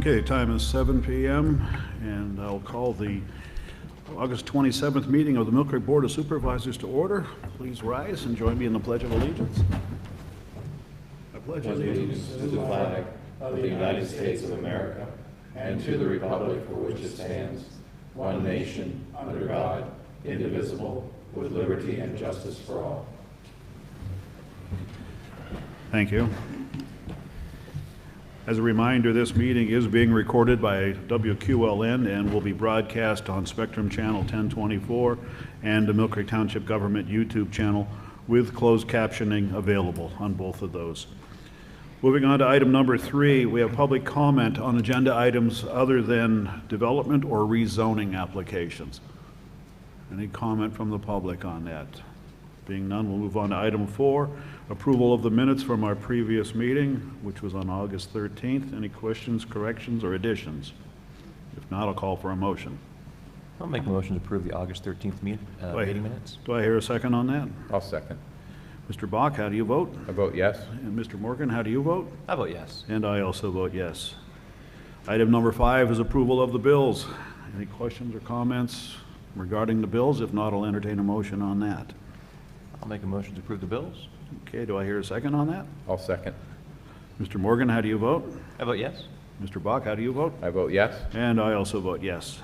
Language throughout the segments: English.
Okay, time is 7 p.m. and I'll call the August 27th meeting of the Millcreek Board of Supervisors to order. Please rise and join me in the Pledge of Allegiance. I pledge allegiance to the flag of the United States of America and to the republic for which it stands, one nation, under God, indivisible, with liberty and justice for all. Thank you. As a reminder, this meeting is being recorded by WQLN and will be broadcast on Spectrum Channel 1024 and the Millcreek Township Government YouTube channel with closed captioning available on both of those. Moving on to item number 3, we have public comment on agenda items other than development or rezoning applications. Any comment from the public on that? Being none, we'll move on to item 4, approval of the minutes from our previous meeting, which was on August 13th. Any questions, corrections, or additions? If not, I'll call for a motion. I'll make a motion to approve the August 13th meeting minutes. Do I hear a second on that? I'll second. Mr. Bach, how do you vote? I vote yes. And Mr. Morgan, how do you vote? I vote yes. And I also vote yes. Item number 5 is approval of the bills. Any questions or comments regarding the bills? If not, I'll entertain a motion on that. I'll make a motion to approve the bills. Okay, do I hear a second on that? I'll second. Mr. Morgan, how do you vote? I vote yes. Mr. Bach, how do you vote? I vote yes. And I also vote yes.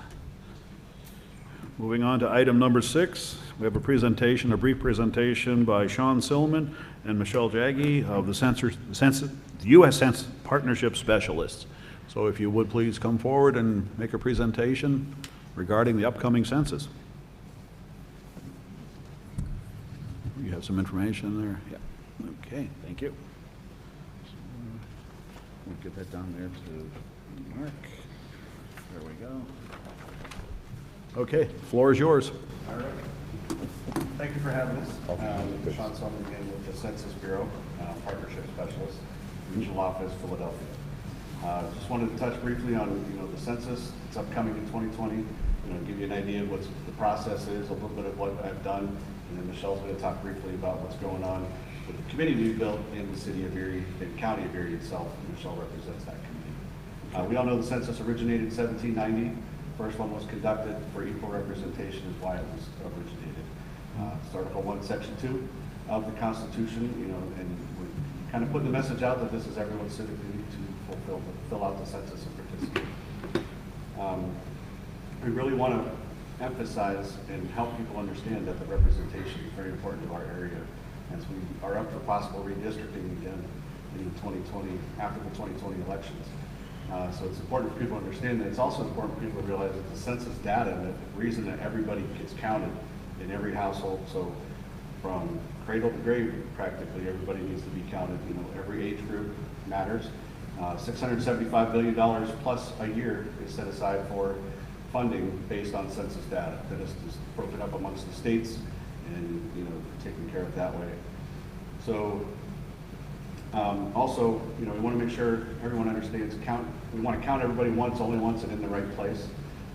Moving on to item number 6, we have a brief presentation by Sean Silman and Michelle Jaggi of the U.S. Census Partnership Specialists. So if you would please come forward and make a presentation regarding the upcoming census. You have some information there? Yeah. Okay, thank you. So, we'll get that down there to Mark. There we go. Okay, floor is yours. All right. Thank you for having us. Sean Sullivan again with the Census Bureau, Partnership Specialist, Regional Office, Philadelphia. Just wanted to touch briefly on the census. It's upcoming in 2020. Give you an idea of what the process is, a little bit of what I've done, and then Michelle's going to talk briefly about what's going on with the committee we built in the city of Erie, and county of Erie itself. Michelle represents that committee. We all know the census originated in 1790. First one was conducted for equal representation is why it was originated. It's Article 1, Section 2 of the Constitution, and we're kind of putting the message out that this is everyone's civic duty to fill out the census and participate. We really want to emphasize and help people understand that the representation is very important to our area, as we are up for possible redistricting again in the 2020, after the 2020 elections. So it's important for people to understand that. It's also important for people to realize that the census data, and the reason that everybody gets counted in every household, so from cradle to grave, practically everybody needs to be counted. Every age group matters. $675 billion plus a year is set aside for funding based on census data that is just broken up amongst the states and taken care of that way. So also, we want to make sure everyone understands we want to count everybody once, only once, and in the right place.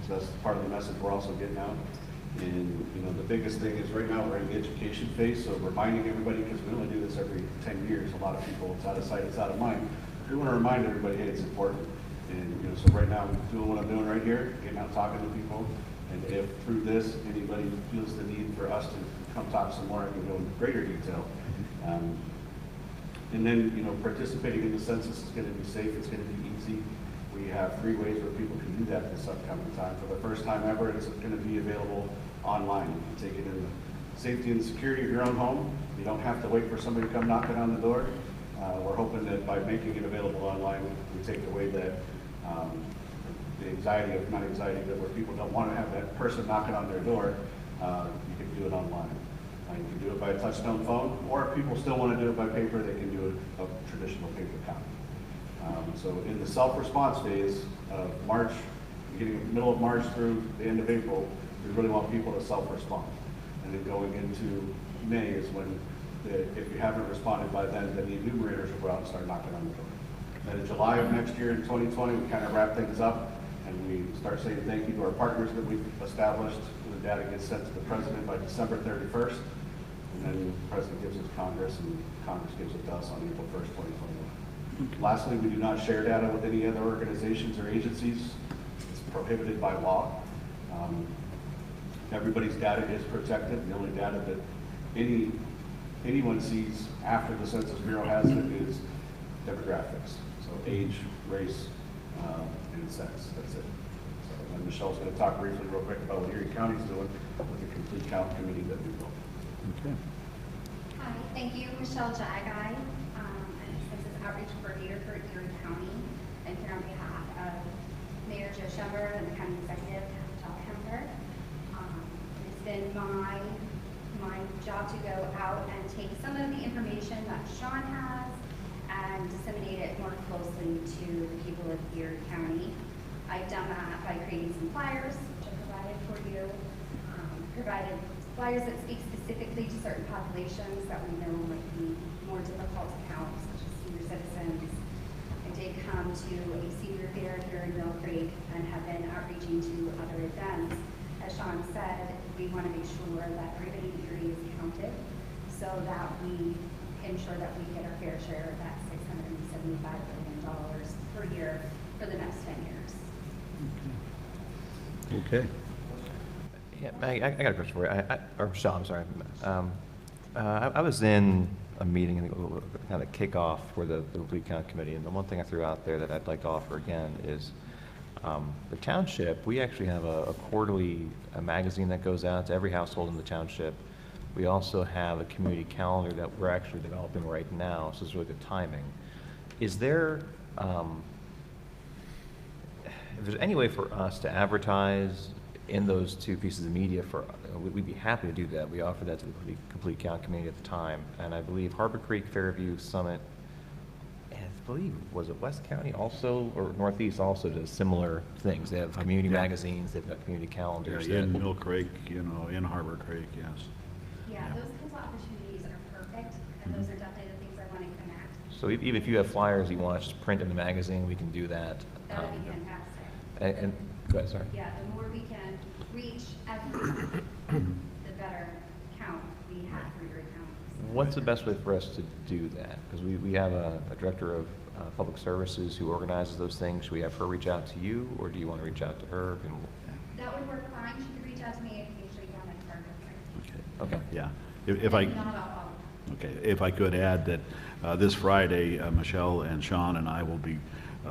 So that's part of the message we're also getting out. And the biggest thing is right now we're in the education phase, so reminding everybody, because we only do this every 10 years. A lot of people, it's out of sight, it's out of mind. We want to remind everybody, hey, it's important. And so right now I'm doing what I'm doing right here, getting out talking to people. And if through this anybody feels the need for us to come talk some more, I can go into greater detail. And then, participating in the census is going to be safe. It's going to be easy. We have 3 ways where people can do that this upcoming time. For the first time ever, it's going to be available online. You can take it in the safety and security of your own home. You don't have to wait for somebody to come knocking on the door. We're hoping that by making it available online, we take away that the anxiety of, not anxiety, but where people don't want to have that person knocking on their door. You can do it online. You can do it by a touch-tone phone, or if people still want to do it by paper, they can do it a traditional paper copy. So in the self-response phase of March, beginning of the middle of March through the end of April, we really want people to self-respond. And then going into May is when, if you haven't responded by then the enumerators will go out and start knocking on the door. Then in July of next year, in 2020, we kind of wrap things up and we start saying thank you to our partners that we've established. The data gets sent to the president by December 31st. And then the president gives it to Congress, and Congress gives it to us on April 1st, 2021. Lastly, we do not share data with any other organizations or agencies. It's prohibited by law. Everybody's data is protected. The only data that anyone sees after the Census Bureau has it is demographics. So age, race, and sex. That's it. So, and Michelle's going to talk briefly real quick about what Erie County's doing with the complete count committee that we built. Okay. Hi, thank you, Michelle Jagai. I'm Census Outreach Coordinator for Erie County. I'm here on behalf of Mayor Joe Schember and the County Executive, Tom Kemper. It's been my job to go out and take some of the information that Sean has and disseminate it more closely to the people of Erie County. I've done that by creating some flyers, which I provided for you. Provided flyers that speak specifically to certain populations that we know might be more difficult to count, such as senior citizens. I did come to a senior fair here in Millcreek and have been outreaching to other events. As Sean said, we want to make sure that everybody in Erie is counted so that we ensure that we get our fair share of that $675 billion per year for the next 10 years. Okay. Yeah, Maggie, I got a question for you. Or Michelle, I'm sorry. I was in a meeting, I think, kind of kickoff for the Complete Count Committee, and the one thing I threw out there that I'd like to offer again is the township. We actually have a quarterly magazine that goes out to every household in the township. We also have a community calendar that we're actually developing right now, so it's really good timing. Is there, if there's any way for us to advertise in those two pieces of media, we'd be happy to do that. We offered that to the Complete Count Committee at the time, and I believe Harbor Creek, Fairview, Summit, and I believe, was it West County also, or Northeast also does similar things. They have community magazines, they've got community calendars. Yeah, in Millcreek, in Harbor Creek, yes. Yeah, those kinds of opportunities are perfect, and those are definitely the things I want to connect. So even if you have flyers you want to just print in the magazine, we can do that. That would be fantastic. And go ahead, sorry. Yeah, the more we can reach everyone, the better count we have for your account. What's the best way for us to do that? Because we have a director of public services who organizes those things. Should we have her reach out to you, or do you want to reach out to her? That would work fine. She could reach out to me. I can usually down at Target. Okay. Yeah. If I, Not all. okay, if I could add that this Friday, Michelle and Sean and I will be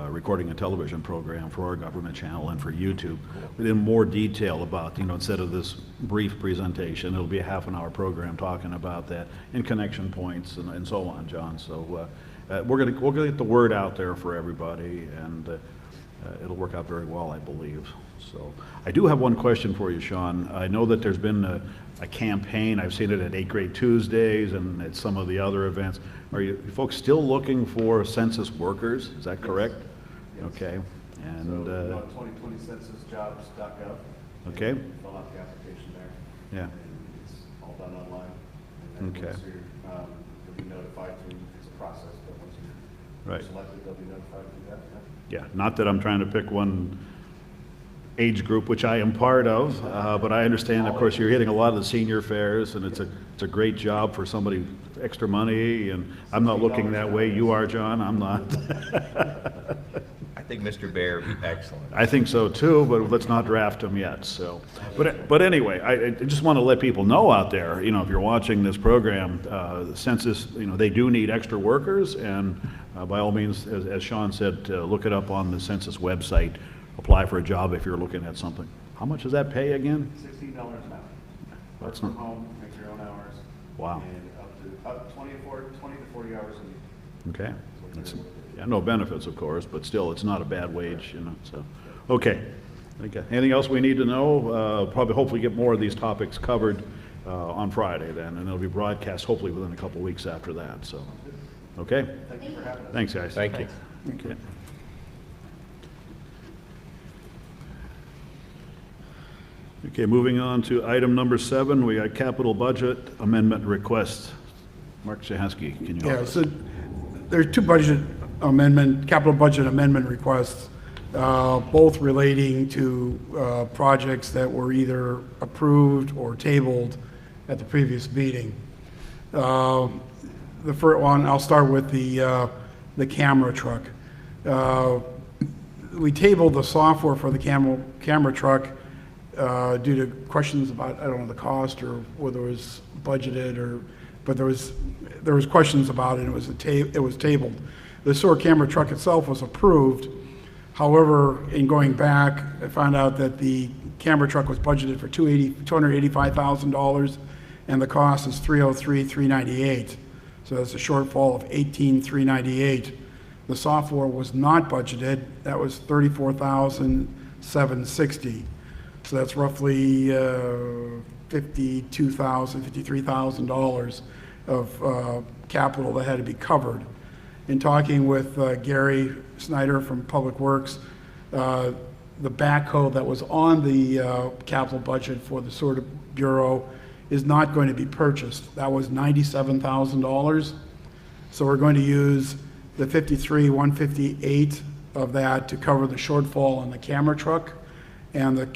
recording a television program for our government channel and for YouTube in more detail about, instead of this brief presentation, it'll be a half-an-hour program talking about that and connection points and so on, John. So we're gonna get the word out there for everybody, and it'll work out very well, I believe. So I do have one question for you, Sean. I know that there's been a campaign. I've seen it at 8th Grade Tuesdays and at some of the other events. Are you folks still looking for census workers? Is that correct? Yes. Okay. And So, 2020 censusjobs.gov. Okay. Fill out the application there. Yeah. And it's all done online. And then Okay. once you'll be notified through, it's a process, but once you're Right. selected, they'll be notified through that. Yeah, not that I'm trying to pick one age group, which I am part of, but I understand, of course, you're hitting a lot of the senior fairs, and it's a great job for somebody, extra money, and I'm not looking that way. You are, John, I'm not. I think Mr. Bear would be excellent. I think so too, but let's not draft him yet, so. But anyway, I just want to let people know out there, if you're watching this program, the census, they do need extra workers, and by all means, as Sean said, look it up on the census website, apply for a job if you're looking at something. How much does that pay again? $16 an hour. Work That's from not- home, make your own hours. Wow. And up to 20 to 40 hours a week. Okay. That's, yeah, no benefits, of course, but still, it's not a bad wage, so. Okay. Okay. Anything else we need to know? Probably, hopefully get more of these topics covered on Friday then, and it'll be broadcast hopefully within a couple weeks after that, so. Okay? Thank you for having us. Thanks, guys. Thank you. Okay. Okay, moving on to item number 7, we got capital budget amendment request. Mark Shahansky, can you help Yeah, us? so there are two capital budget amendment requests, both relating to projects that were either approved or tabled at the previous meeting. The first one, I'll start with the the camera truck. We tabled the software for the camera truck due to questions about, I don't know, the cost or whether it was budgeted but there was questions about it. It was tabled. The sewer camera truck itself was approved. However, in going back, I found out that the camera truck was budgeted for $285,000, and the cost is $303,398. So that's a shortfall of $18,398. The software was not budgeted. That was $34,760. So that's roughly $53,000 of capital that had to be covered. In talking with Gary Snyder from Public Works, the backhoe that was on the capital budget for the Sewer Bureau is not going to be purchased. That was $97,000. So we're going to use the $53,158 of that to cover the shortfall on the camera truck and the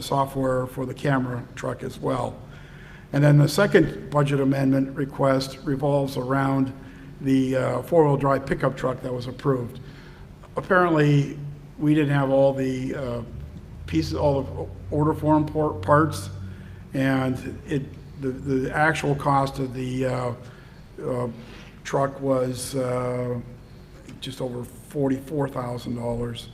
software for the camera truck as well. And then the second budget amendment request revolves around the four-wheel drive pickup truck that was approved. Apparently, we didn't have all the pieces, all the order form parts, and the actual cost of the truck was just over $44,000.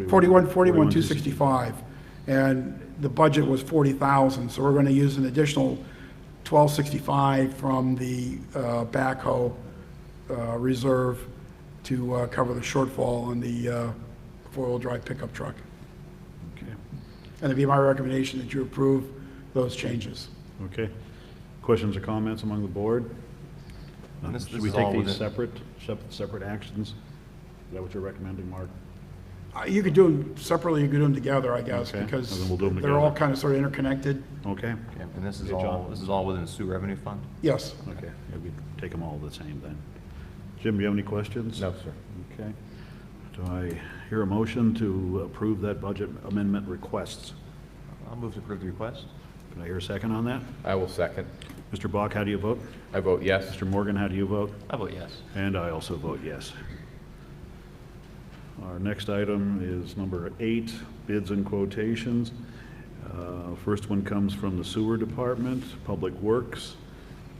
41,265, and the budget was 40,000. So we're going to use an additional 1,265 from the backhoe reserve to cover the shortfall on the four-wheel drive pickup truck. Okay. And it'd be my recommendation that you approve those changes. Okay. Questions or comments among the board? And Should we is take all these within- separate actions? Is that what you're recommending, Mark? You could do them separately, you could do them together, I guess, Okay, and because then we'll do them they're all together. kind of sort of interconnected. Okay? Okay, and this is Okay, all, John. this is all within the sewer revenue fund? Yes. Okay. Yeah, we take them all the same then. Jim, do you have any questions? No, sir. Okay. Do I hear a motion to approve that budget amendment requests? I'll move to approve the request. Can I hear a second on that? I will second. Mr. Bach, how do you vote? I vote yes. Mr. Morgan, how do you vote? I vote yes. And I also vote yes. Our next item is number 8, bids and quotations. First one comes from the Sewer Department, Public Works.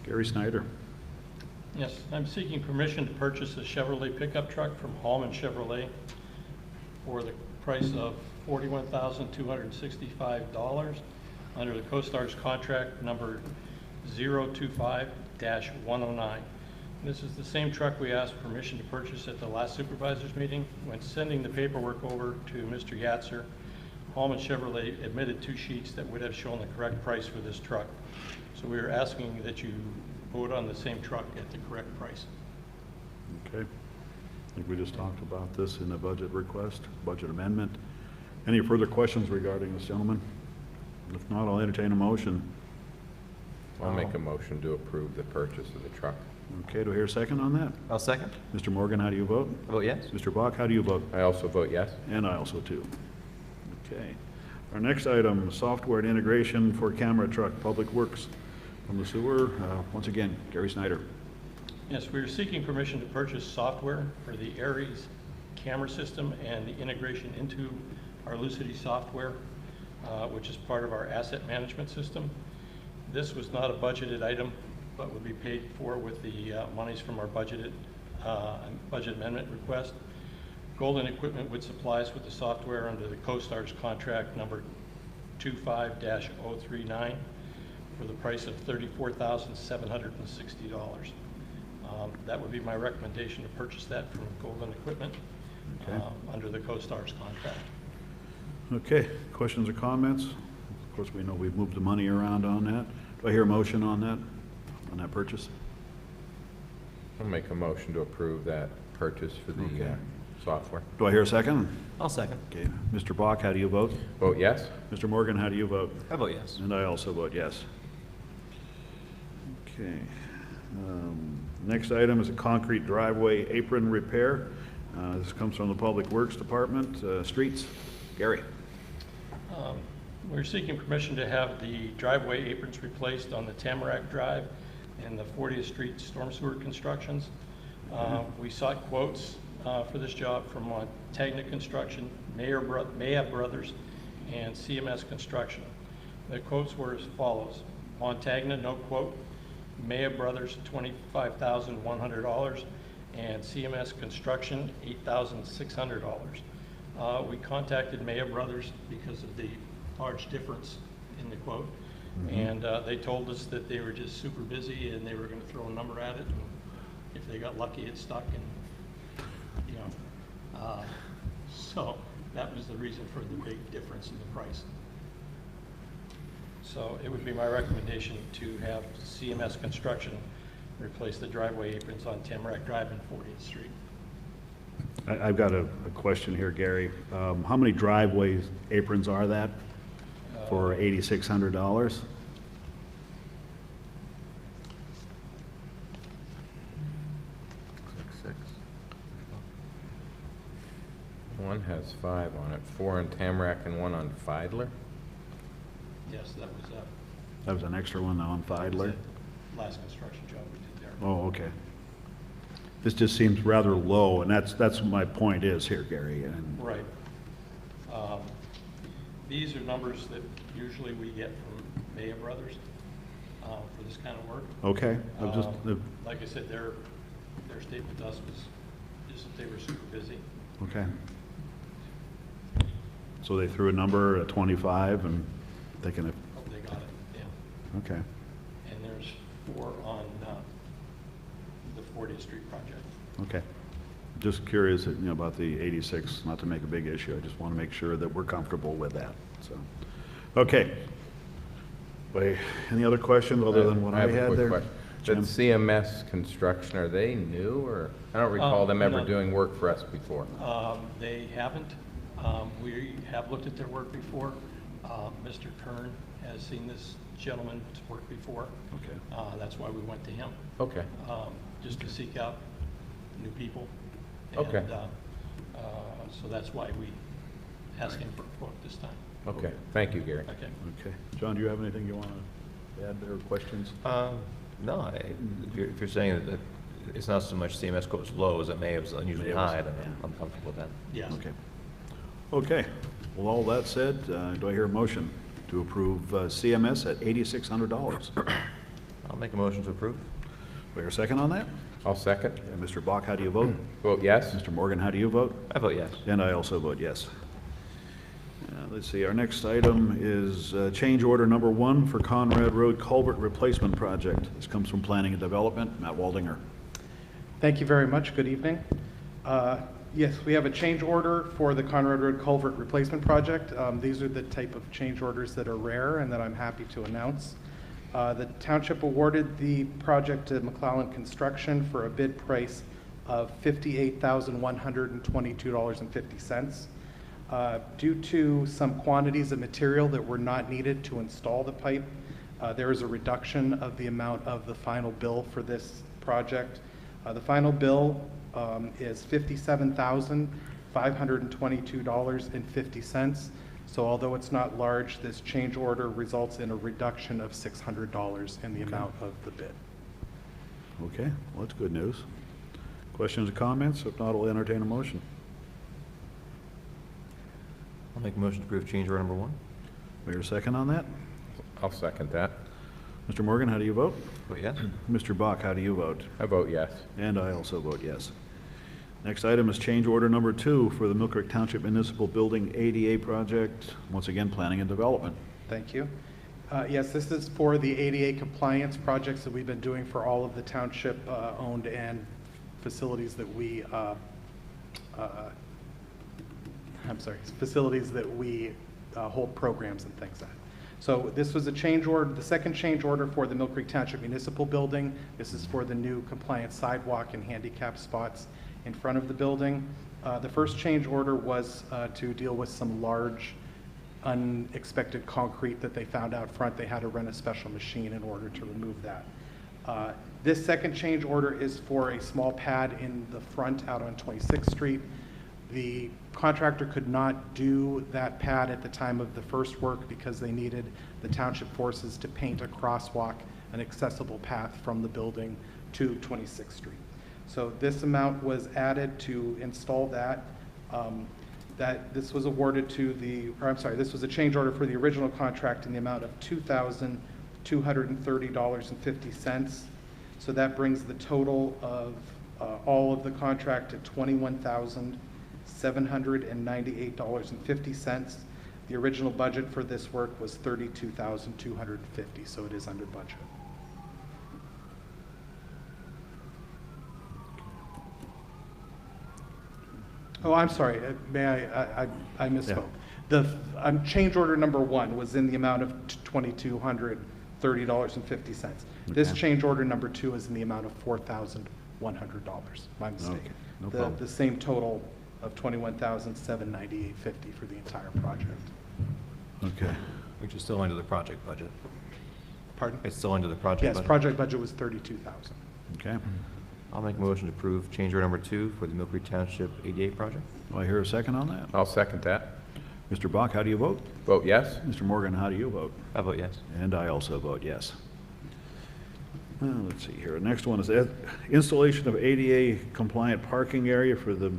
Gary Snyder. Yes, I'm seeking permission to purchase a Chevrolet pickup truck from Hallman Chevrolet for the price of $41,265 under the CoStar's contract number 025-109. This is the same truck we asked permission to purchase at the last supervisors meeting. When sending the paperwork over to Mr. Yatzer, Hallman Chevrolet admitted 2 sheets that would have shown the correct price for this truck. So we are asking that you vote on the same truck at the correct price. Okay. I think we just talked about this in the budget request, budget amendment. Any further questions regarding this, gentleman? If not, I'll entertain a motion. I'll make a motion to approve the purchase of the truck. Okay, do I hear a second on that? I'll second. Mr. Morgan, how do you vote? I vote yes. Mr. Bach, how do you vote? I also vote yes. And I also too. Okay. Our next item, software and integration for camera truck, Public Works. From the sewer, once again, Gary Snyder. Yes, we are seeking permission to purchase software for the Aries camera system and the integration into our Lucity software, which is part of our asset management system. This was not a budgeted item, but would be paid for with the monies from our budget amendment request. Golden Equipment would supply us with the software under the CoStar's contract number 25-039 for the price of $34,760. That would be my recommendation to purchase that from Golden Equipment under the CoStar's contract. Okay, questions or comments? Of course, we know we've moved the money around on that. Do I hear a motion on that purchase? I'll make a motion to approve that purchase for the Okay. software. Do I hear a second? I'll second. Okay, Mr. Bach, how do you vote? Vote yes. Mr. Morgan, how do you vote? I vote yes. And I also vote yes. Okay. Next item is a concrete driveway apron repair. This comes from the Public Works Department. Streets, Gary. We're seeking permission to have the driveway aprons replaced on the Tamarack Drive and the 40th Street storm sewer constructions. We sought quotes for this job from Montagna Construction, Mayab Brothers, and CMS Construction. The quotes were as follows. Montagna, no quote. Mayab Brothers, $25,100, and CMS Construction, $8,600. We contacted Mayab Brothers because of the large difference in the quote, and they told us that they were just super busy and they were going to throw a number at it, and if they got lucky, it stuck, and so that was the reason for the big difference in the price. So it would be my recommendation to have CMS Construction replace the driveway aprons on Tamarack Drive and 40th Street. I've got a question here, Gary. How many driveway aprons are that for $8,600? One has 5 on it, 4 on Tamarack and 1 on Feidler. Yes, that was That was an extra one on Feidler? last construction job we did there. Oh, okay. This just seems rather low, and that's what my point is here, Gary. And Right. These are numbers that usually we get from Mayab Brothers for this kind of work. okay, I've just Like I said, their statement to us was just that they were super busy. okay. So they threw a number at 25 and thinking if Oh, they got it, yeah. okay. And there's 4 on the 40th Street project. Okay. Just curious, about the 86, not to make a big issue. I just want to make sure that we're comfortable with that, so. Okay. Wait, any other questions other than what I have a had quick there? question. Jim? That CMS Construction, are they new, or? I don't recall them ever no. doing work for us before. They haven't. We have looked at their work before. Mr. Kern has seen this gentleman's work before. Okay. That's why we went to him, Okay, just to seek out new people. Okay. And, so that's why we asked him for a quote this time. okay. Thank you, Gary. Okay. Okay. John, do you have anything you want to add there, questions? No, if you're saying that it's not so much CMS quote's low as it may have unusually Mayab's, high, then I'm comfortable with that. Yes. Okay. Okay. Well, all that said, do I hear a motion to approve CMS at $8,600? I'll make a motion to approve. Do I hear a second on that? I'll second. Mr. Bach, how do you vote? Vote yes? Mr. Morgan, how do you vote? I vote yes. And I also vote yes. Let's see, our next item is change order number 1 for Conrad Road Culvert Replacement Project. This comes from Planning and Development. Matt Waldinger. Thank you very much. Good evening. Yes, we have a change order for the Conrad Road Culvert Replacement Project. These are the type of change orders that are rare and that I'm happy to announce. The township awarded the project to McClellan Construction for a bid price of $58,122.50. Due to some quantities of material that were not needed to install the pipe, there is a reduction of the amount of the final bill for this project. The final bill is $57,522.50. So although it's not large, this change order results in a reduction of $600 in the amount of the bid. Okay, well, that's good news. Questions or comments? If not, I'll entertain a motion. I'll make a motion to approve change order number 1. Do I hear a second on that? I'll second that. Mr. Morgan, how do you vote? Vote yes. Mr. Bach, how do you vote? I vote yes. And I also vote yes. Next item is change order number 2 for the Millcreek Township Municipal Building ADA project. Once again, planning and development. Thank you. Yes, this is for the ADA compliance projects that we've been doing for all of the township owned and facilities that we, facilities that we hold programs and things at. So this was a change order, the second change order for the Millcreek Township Municipal Building. This is for the new compliant sidewalk and handicap spots in front of the building. The first change order was to deal with some large unexpected concrete that they found out front. They had to run a special machine in order to remove that. This second change order is for a small pad in the front out on 26th Street. The contractor could not do that pad at the time of the first work because they needed the township forces to paint a crosswalk, an accessible path from the building to 26th Street. So this amount was added to install that. This was awarded to this was a change order for the original contract in the amount of $2,230.50. So that brings the total of all of the contract to $21,798.50. The original budget for this work was $32,250, so it is under budget. Oh, I'm sorry, I misspoke. The change order number 1 was in the amount of $2,230.50. This Okay. change order number 2 is in the amount of $4,100. My mistake. Okay, no problem. The same total of $21,798.50 for the entire project. Okay. Which is still under the project budget. Pardon? It's still under the project budget? Yes, project budget was $32,000. Okay. I'll make a motion to approve change order number 2 for the Millcreek Township ADA project. Do I hear a second on that? I'll second that. Mr. Bach, how do you vote? Vote yes. Mr. Morgan, how do you vote? I vote yes. And I also vote yes. Let's see here. Next one is installation of ADA compliant parking area for the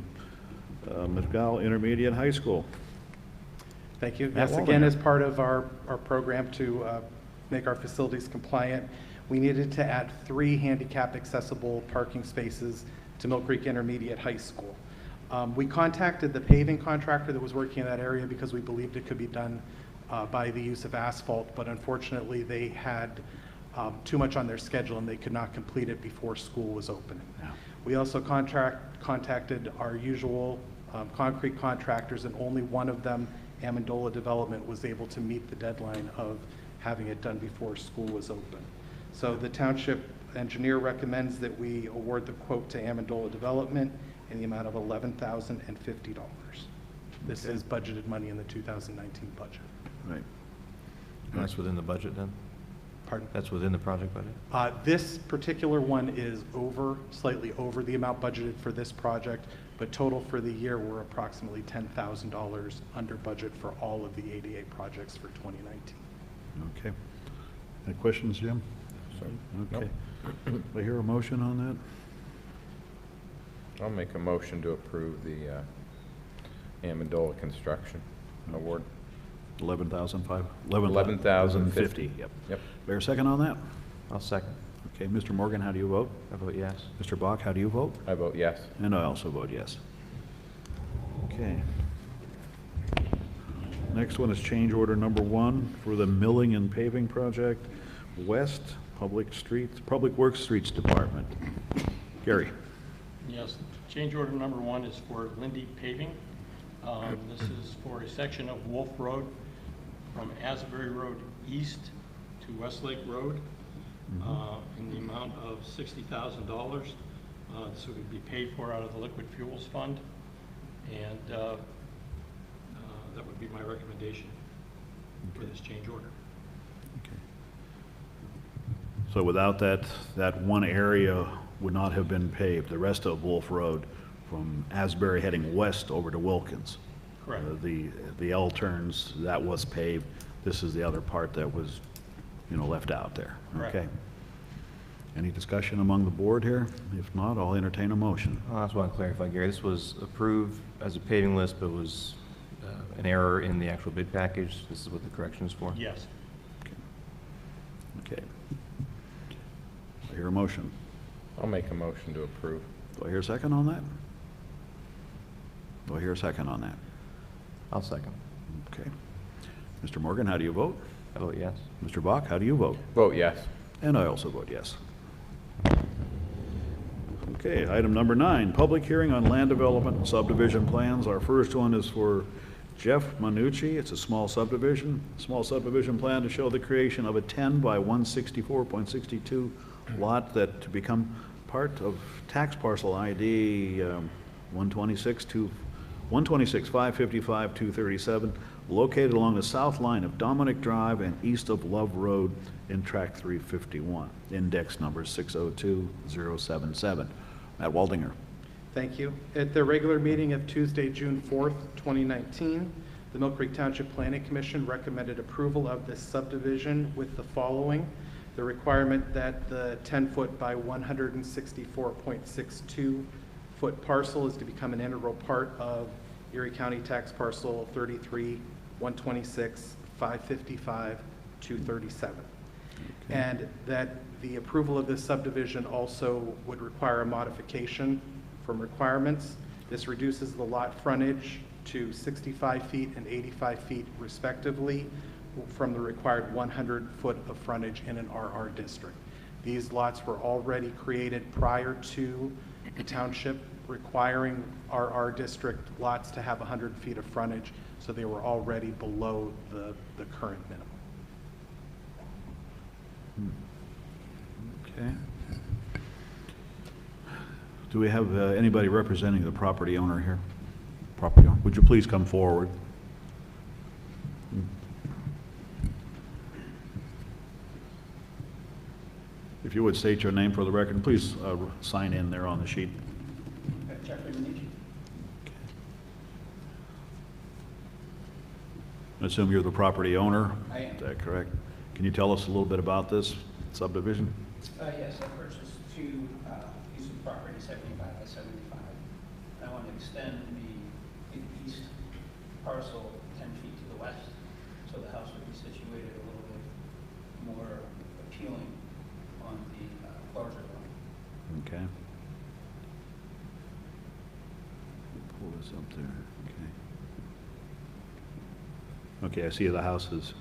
Mizgal Intermediate High School. Thank you. Matt Yes, again, Waldinger. as part of our program to make our facilities compliant, we needed to add 3 handicap accessible parking spaces to Millcreek Intermediate High School. We contacted the paving contractor that was working in that area because we believed it could be done by the use of asphalt, but unfortunately they had too much on their schedule and they could not complete it before school was opening. Yeah. We also contacted our usual concrete contractors, and only one of them, Amendola Development, was able to meet the deadline of having it done before school was open. So the township engineer recommends that we award the quote to Amendola Development in the amount of $11,050. This is budgeted money in the 2019 budget. Right. And that's within the budget then? Pardon? That's within the project budget? This particular one is slightly over the amount budgeted for this project, but total for the year, we're approximately $10,000 under budget for all of the ADA projects for 2019. Okay. Any questions, Jim? Okay. Do I hear a motion on that? I'll make a motion to approve the Amendola Construction Award. 11,005? $11,050. Yep. Yep. Bear a second on that? I'll second. Okay, Mr. Morgan, how do you vote? I vote yes. Mr. Bach, how do you vote? I vote yes. And I also vote yes. Okay. Next one is change order number 1 for the milling and paving project, West Public Works Streets Department. Gary. Yes, change order number 1 is for Lindy Paving. This is for a section of Wolf Road from Asbury Road East to Westlake Road in the amount of $60,000. This would be paid for out of the Liquid Fuels Fund, and that would be my recommendation for this change order. Okay. So without that one area would not have been paved, the rest of Wolf Road from Asbury heading west over to Wilkins. Correct. The L turns, that was paved. This is the other part that was, left out there. Correct. Okay. Any discussion among the board here? If not, I'll entertain a motion. I just want to clarify, Gary, this was approved as a paving list, but was an error in the actual bid package. This is what the correction is for? Yes. Okay. I hear a motion. I'll make a motion to approve. Do I hear a second on that? Do I hear a second on that? I'll second. Okay. Mr. Morgan, how do you vote? I vote yes. Mr. Bach, how do you vote? Vote yes. And I also vote yes. Okay, item number 9, public hearing on land development and subdivision plans. Our first one is for Jeff Manucci. It's a small subdivision plan to show the creation of a 10 by 164.62 lot that to become part of tax parcel ID 126-555-237, located along the south line of Dominic Drive and east of Love Road in Tract 351, index number 602077. Matt Waldinger. Thank you. At their regular meeting of Tuesday, June 4th, 2019, the Millcreek Township Planning Commission recommended approval of this subdivision with the following. The requirement that the 10-foot by 164.62 foot parcel is to become an integral part of Erie County Tax Parcel 33-126-555-237. And that the approval of this subdivision also would require a modification from requirements. This reduces the lot frontage to 65 feet and 85 feet respectively from the required 100 foot of frontage in an RR district. These lots were already created prior to the township requiring RR district lots to have 100 feet of frontage, so they were already below the current minimum. Okay. Do we have anybody representing the property owner here? Property owner, would you please come forward? If you would state your name for the record, and please sign in there on the sheet. I assume you're the property owner? I am. Is that correct? Can you tell us a little bit about this subdivision? Yes, I purchased two pieces of property, 75 by 75. I want to extend the east parcel 10 feet to the west, so the house would be situated a little bit more appealing on the larger one. Okay. Pull this up there, okay. Okay, I see the house is,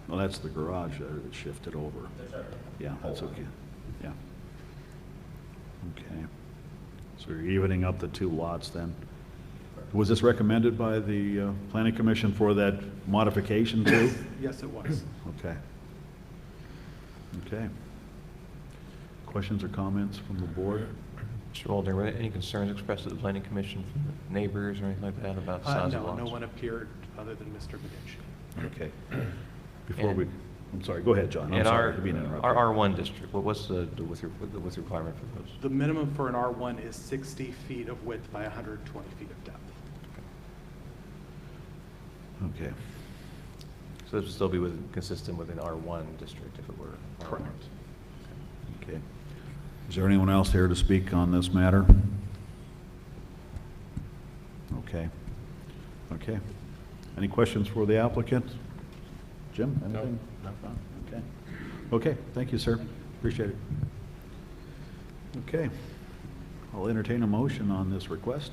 well, that's the garage there that's shifted over. There's our Yeah, that's okay, yeah. Okay. So you're evening up the two lots then? Was this recommended by the Planning Commission for that modification too? Yes, it was. Okay. Okay. Questions or comments from the board? Mr. Walden, were there any concerns expressed at the planning commission from neighbors or anything like that about the size of No, lots? no one appeared other than Mr. Medici. Okay. Before And- we, I'm sorry, go ahead, John. I'm In sorry our, to be interrupted. our R1 district, what's the width requirement for those? The minimum for an R1 is 60 feet of width by 120 feet of depth. Okay. So this would still be consistent with an R1 district if it were R1? Correct. Okay. Is there anyone else here to speak on this matter? Okay. Okay. Any questions for the applicant? Jim, anything? No. Okay. Okay, thank you, sir. Appreciate it. Okay. I'll entertain a motion on this request.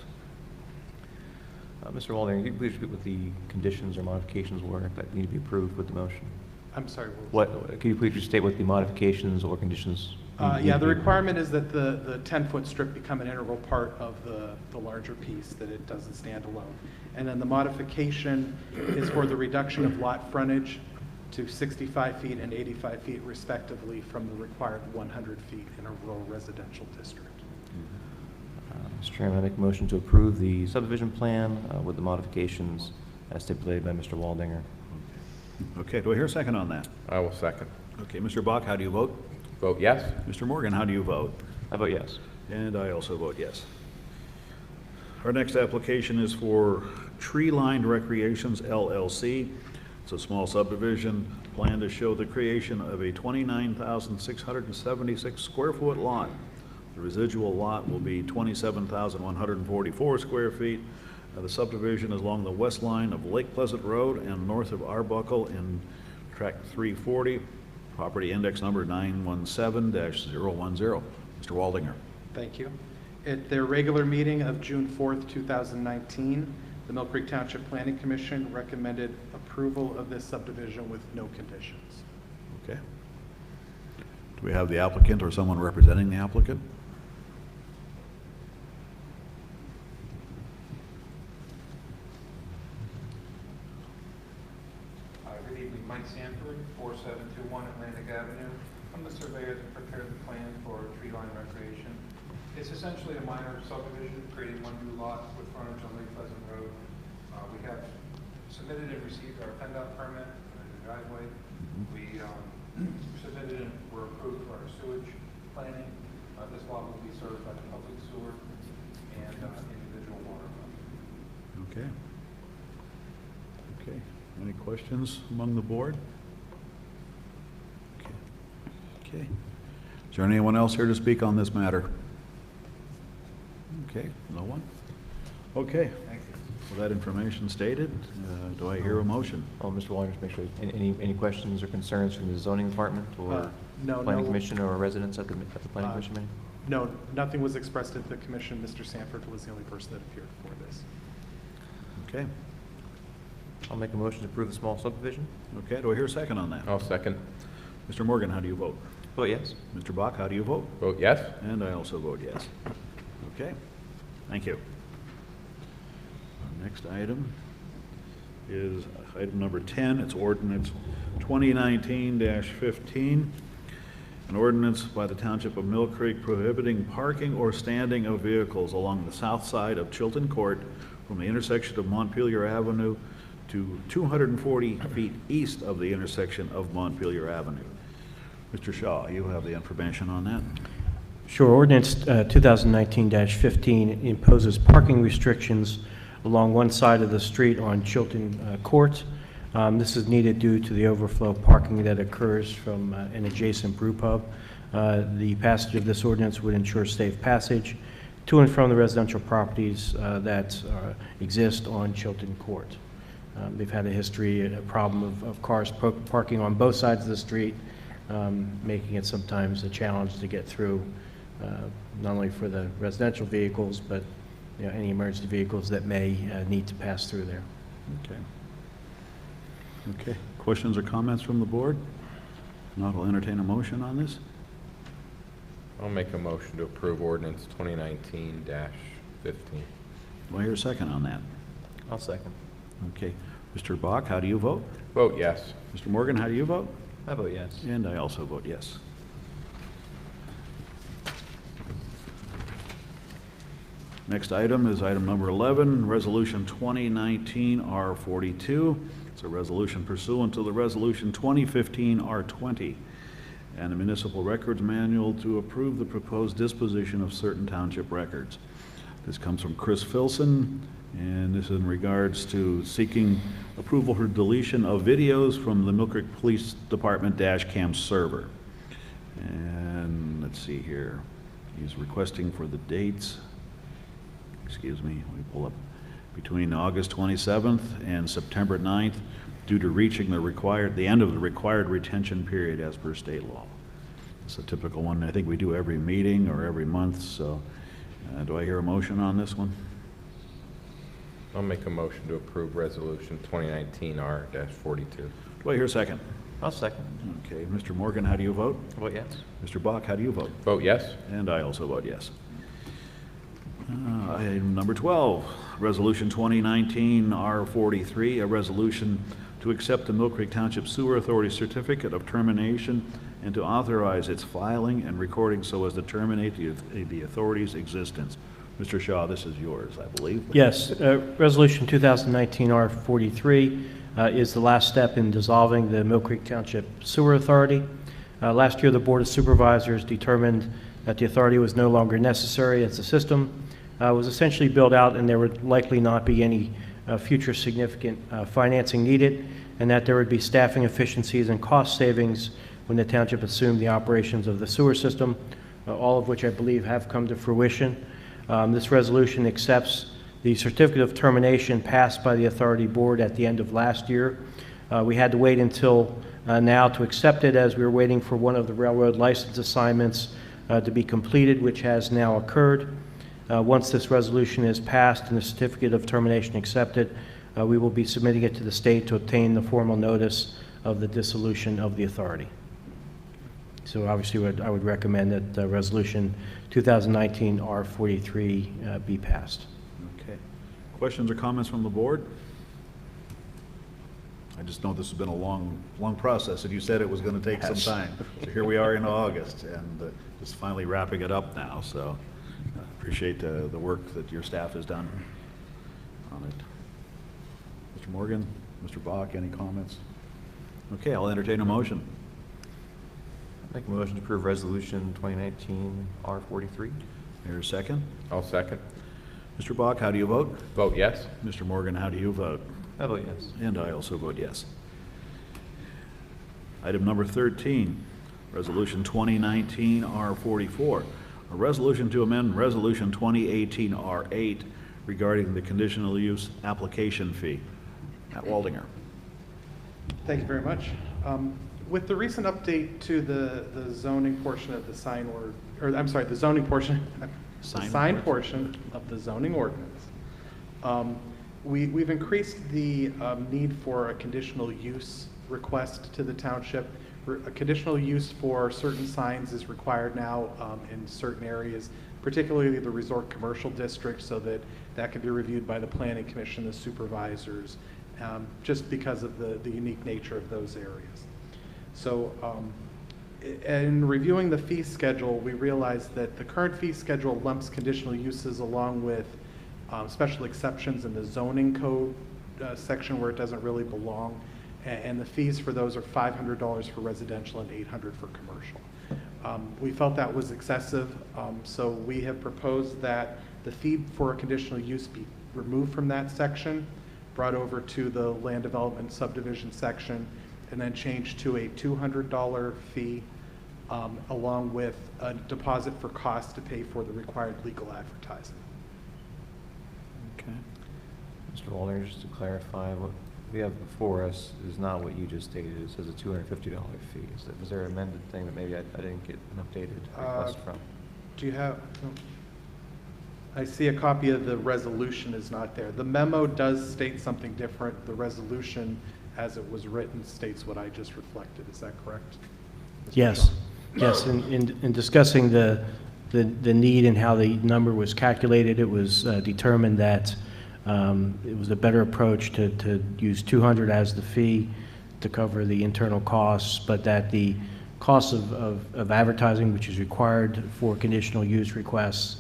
Mr. Walden, can you please repeat what the conditions or modifications were that need to be approved with the motion? I'm sorry. Can you please state what the modifications or conditions? need Yeah, to the be? requirement is that the 10-foot strip become an integral part of the larger piece, that it doesn't stand alone. And then the modification is for the reduction of lot frontage to 65 feet and 85 feet respectively from the required 100 feet in a rural residential district. Mr. Chairman, I make a motion to approve the subdivision plan with the modifications as stipulated by Mr. Waldinger. Okay, do I hear a second on that? I will second. Okay, Mr. Bach, how do you vote? Vote yes. Mr. Morgan, how do you vote? I vote yes. And I also vote yes. Our next application is for Tree Lined Recreations LLC. It's a small subdivision plan to show the creation of a 29,676 square foot lot. The residual lot will be 27,144 square feet. The subdivision is along the west line of Lake Pleasant Road and north of Arbuckle in tract 340, property index number 917-010. Mr. Waldinger. Thank you. At their regular meeting of June 4th, 2019, the Millcreek Township Planning Commission recommended approval of this subdivision with no conditions. Okay. Do we have the applicant or someone representing the applicant? Good evening, Mike Sanford, 4721 Atlantic Avenue. I'm the surveyor that prepared the plan for tree line recreation. It's essentially a minor subdivision, creating one new lot with frontage on Lake Pleasant Road. We have submitted and received our PennDOT permit for the driveway. We submitted and were approved for our sewage planning. This lot will be served by the public sewer. And individual water line. Okay. Okay. Any questions among the board? Okay. Okay. Is there anyone else here to speak on this matter? Okay, no one? Okay. Thank you. With that information stated, do I hear a motion? Oh, Mr. Wallner, just make sure, any questions or concerns from the zoning department or No, planning no. commission or residents at the planning commission meeting? No, nothing was expressed at the commission. Mr. Sanford was the only person that appeared for this. Okay. I'll make a motion to approve the small subdivision. Okay, do I hear a second on that? I'll second. Mr. Morgan, how do you vote? Vote yes. Mr. Bach, how do you vote? Vote yes? And I also vote yes. Okay, thank you. Our next item is item number 10. It's ordinance 2019-15. An ordinance by the Township of Millcreek prohibiting parking or standing of vehicles along the south side of Chilton Court from the intersection of Montpelier Avenue to 240 feet east of the intersection of Montpelier Avenue. Mr. Shaw, you have the information on that. Sure. Ordinance 2019-15 imposes parking restrictions along one side of the street on Chilton Court. This is needed due to the overflow parking that occurs from an adjacent brew pub. The passage of this ordinance would ensure safe passage to and from the residential properties that exist on Chilton Court. They've had a history, a problem of cars parking on both sides of the street, making it sometimes a challenge to get through, not only for the residential vehicles, but any emergency vehicles that may need to pass through there. Okay. Okay. Questions or comments from the board? Not, I'll entertain a motion on this. I'll make a motion to approve ordinance 2019-15. Do I hear a second on that? I'll second. Okay. Mr. Bach, how do you vote? Vote yes. Mr. Morgan, how do you vote? I vote yes. And I also vote yes. Next item is item number 11, Resolution 2019-R42. It's a resolution pursuant to the Resolution 2015-R20 and the Municipal Records Manual to approve the proposed disposition of certain township records. This comes from Chris Filson, and this is in regards to seeking approval for deletion of videos from the Millcreek Police Department dash cam server. And let's see here. He's requesting for the dates. Excuse me, let me pull up. Between August 27th and September 9th, due to reaching the end of the required retention period as per state law. It's a typical one. I think we do every meeting or every month, so do I hear a motion on this one? I'll make a motion to approve resolution 2019-R-42. Do I hear a second? I'll second. Okay, Mr. Morgan, how do you vote? Vote yes. Mr. Bach, how do you vote? Vote yes? And I also vote yes. Item number 12, Resolution 2019-R43, a resolution to accept the Millcreek Township Sewer Authority Certificate of Termination and to authorize its filing and recording so as to terminate the authority's existence. Mr. Shaw, this is yours, I believe. Yes, Resolution 2019-R43 is the last step in dissolving the Millcreek Township Sewer Authority. Last year, the Board of Supervisors determined that the authority was no longer necessary as the system was essentially built out and there would likely not be any future significant financing needed, and that there would be staffing efficiencies and cost savings when the township assumed the operations of the sewer system, all of which I believe have come to fruition. This resolution accepts the certificate of termination passed by the authority board at the end of last year. We had to wait until now to accept it, as we were waiting for one of the railroad license assignments to be completed, which has now occurred. Once this resolution is passed and the certificate of termination accepted, we will be submitting it to the state to obtain the formal notice of the dissolution of the authority. So obviously I would recommend that resolution 2019-R43 be passed. Okay. Questions or comments from the board? I just know this has been a long process, and you said it was going to take some time. So here we are in August, and just finally wrapping it up now. So appreciate the work that your staff has done on it. Mr. Morgan, Mr. Bach, any comments? Okay, I'll entertain a motion. Make a motion to approve resolution 2019-R43. Here's a second. I'll second. Mr. Bach, how do you vote? Vote yes. Mr. Morgan, how do you vote? I vote yes. And I also vote yes. Item number 13, Resolution 2019-R44, a resolution to amend Resolution 2018-R8 regarding the conditional use application fee. Matt Waldinger. Thank you very much. With the recent update to the zoning portion of the the zoning portion, the sign portion of the zoning ordinance, we've increased the need for a conditional use request to the township. A conditional use for certain signs is required now in certain areas, particularly the resort commercial district, so that can be reviewed by the planning commission, the supervisors, just because of the unique nature of those areas. So in reviewing the fee schedule, we realized that the current fee schedule lumps conditional uses along with special exceptions in the zoning code section where it doesn't really belong. And the fees for those are $500 for residential and $800 for commercial. We felt that was excessive, so we have proposed that the fee for a conditional use be removed from that section, brought over to the land development subdivision section, and then changed to a $200 fee along with a deposit for costs to pay for the required legal advertising. Okay. Mr. Waldinger, just to clarify, what we have before us is not what you just stated. It says a $250 fee. Was there an amended thing that maybe I didn't get an updated request from? Do you have? I see a copy of the resolution is not there. The memo does state something different. The resolution, as it was written, states what I just reflected. Is that correct? Yes, yes. In discussing the need and how the number was calculated, it was determined that it was a better approach to use 200 as the fee to cover the internal costs, but that the cost of advertising, which is required for conditional use requests,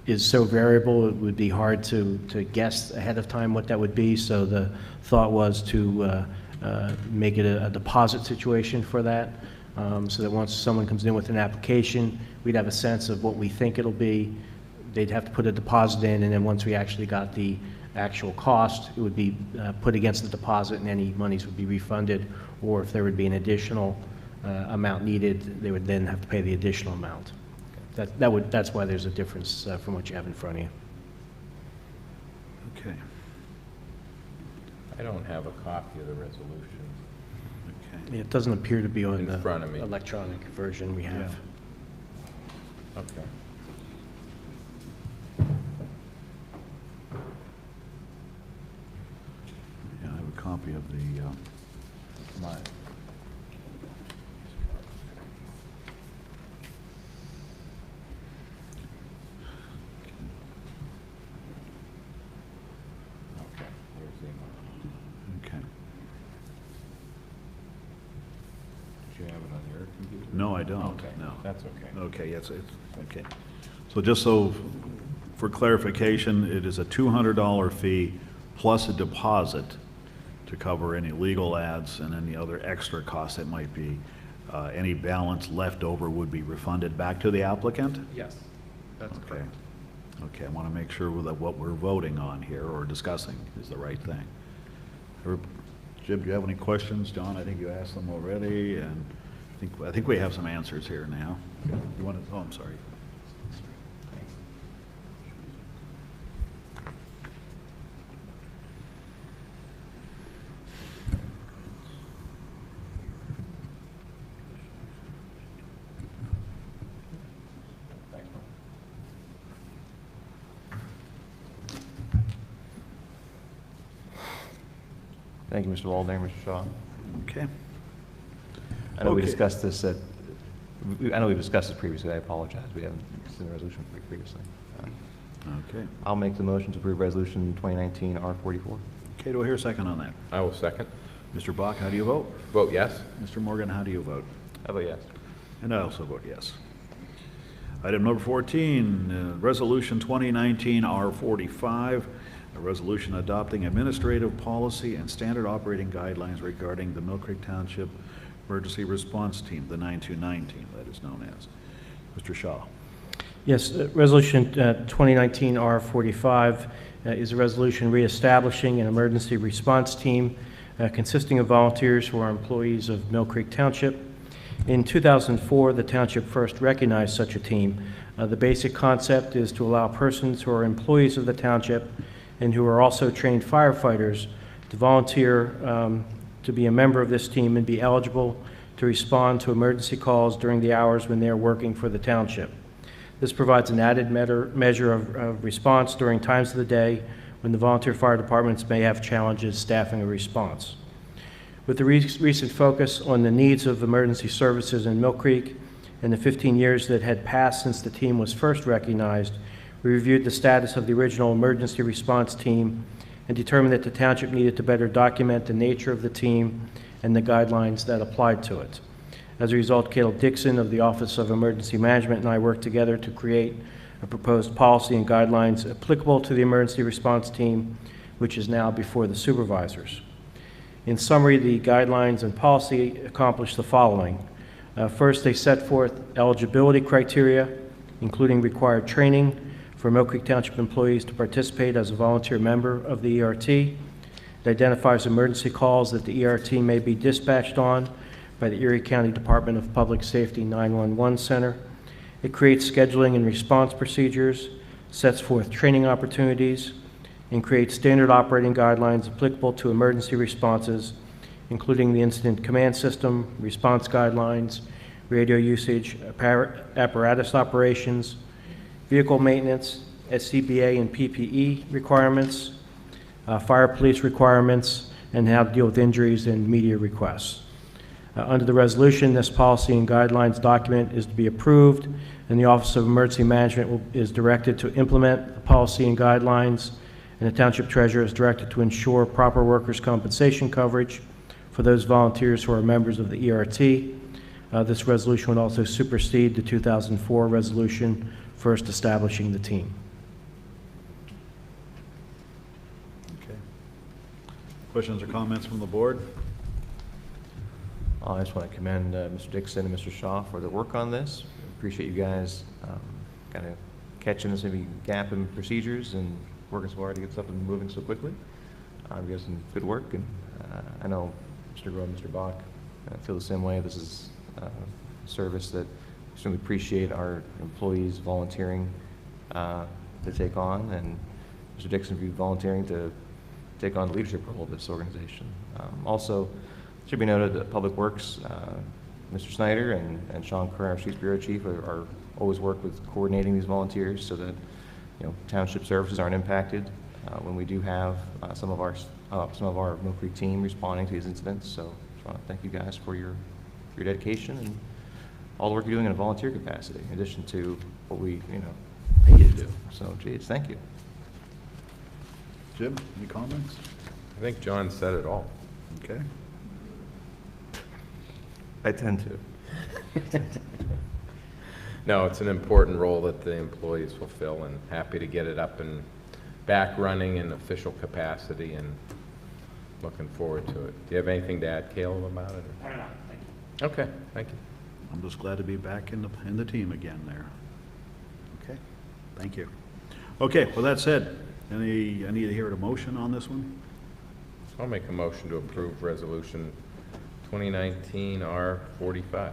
is so variable, it would be hard to guess ahead of time what that would be. So the thought was to make it a deposit situation for that, so that once someone comes in with an application, we'd have a sense of what we think it'll be. They'd have to put a deposit in, and then once we actually got the actual cost, it would be put against the deposit, and any monies would be refunded, or if there would be an additional amount needed, they would then have to pay the additional amount. That's why there's a difference from what you have in front of you. Okay. I don't have a copy of the resolution. Okay. It doesn't appear to be on In the front of me. electronic version we have. Okay. Yeah, I have a copy of the, Mine. Okay, here's the, okay. do you have it on your computer? No, I don't. Okay, No. that's okay. Okay, yes, it's, okay. So just so, for clarification, it is a $200 fee plus a deposit to cover any legal ads and any other extra costs that might be. Any balance left over would be refunded back to the applicant? Yes, that's Okay. correct. Okay, I want to make sure that what we're voting on here or discussing is the right thing. Jim, do you have any questions? John, I think you asked them already, and I think we have some answers here now. You want to, oh, I'm sorry. Thank you, Mr. Waldinger, Mr. Shaw. Okay. I know we Okay. discussed this I know we've discussed this previously. I apologize. We haven't seen the resolution previously. Okay. I'll make the motion to approve resolution 2019-R44. Okay, do I hear a second on that? I will second. Mr. Bach, how do you vote? Vote yes. Mr. Morgan, how do you vote? I vote yes. And I also vote yes. Item number 14, Resolution 2019-R45, a resolution adopting administrative policy and standard operating guidelines regarding the Millcreek Township Emergency Response Team, the 929 team that is known as. Mr. Shaw. Yes, Resolution 2019-R45 is a resolution reestablishing an emergency response team consisting of volunteers who are employees of Millcreek Township. In 2004, the township first recognized such a team. The basic concept is to allow persons who are employees of the township and who are also trained firefighters to volunteer to be a member of this team and be eligible to respond to emergency calls during the hours when they are working for the township. This provides an added measure of response during times of the day when the volunteer fire departments may have challenges staffing a response. With the recent focus on the needs of emergency services in Millcreek and the 15 years that had passed since the team was first recognized, we reviewed the status of the original emergency response team and determined that the township needed to better document the nature of the team and the guidelines that applied to it. As a result, Caleb Dixon of the Office of Emergency Management and I worked together to create a proposed policy and guidelines applicable to the emergency response team, which is now before the supervisors. In summary, the guidelines and policy accomplish the following. First, they set forth eligibility criteria, including required training for Millcreek Township employees to participate as a volunteer member of the ERT. It identifies emergency calls that the ERT may be dispatched on by the Erie County Department of Public Safety 911 Center. It creates scheduling and response procedures, sets forth training opportunities, and creates standard operating guidelines applicable to emergency responses, including the incident command system, response guidelines, radio usage, apparatus operations, vehicle maintenance, SCBA and PPE requirements, fire police requirements, and how to deal with injuries and media requests. Under the resolution, this policy and guidelines document is to be approved, and the Office of Emergency Management is directed to implement the policy and guidelines, and the Township Treasurer is directed to ensure proper workers' compensation coverage for those volunteers who are members of the ERT. This resolution would also supersede the 2004 resolution first establishing the team. Okay. Questions or comments from the board? I just want to commend Mr. Dixon and Mr. Shaw for their work on this. Appreciate you guys kind of catching this maybe gap in procedures and working so hard to get stuff moving so quickly. You guys did good work, and I know Mr. Groh and Mr. Bach feel the same way. This is a service that we certainly appreciate our employees volunteering to take on, and Mr. Dixon for you volunteering to take on the leadership role of this organization. Also, it should be noted that Public Works, Mr. Snyder and Sean Kerr, our Streets Bureau Chief, are always work with coordinating these volunteers so that township services aren't impacted when we do have some of our Millcreek team responding to these incidents. So I just want to thank you guys for your dedication and all the work you're doing in a volunteer capacity, in addition to what we pay you to do. So, geez, thank you. Jim, any comments? I think John said it all. Okay. I tend to. No, it's an important role that the employees fulfill, and happy to get it up and back running in official capacity, and looking forward to it. Do you have anything to add, Caleb, about it? I don't know, thank you. Okay, thank you. I'm just glad to be back in the team again there. Okay, thank you. Okay, with that said, I need to hear a motion on this one. I'll make a motion to approve Resolution 2019 R45.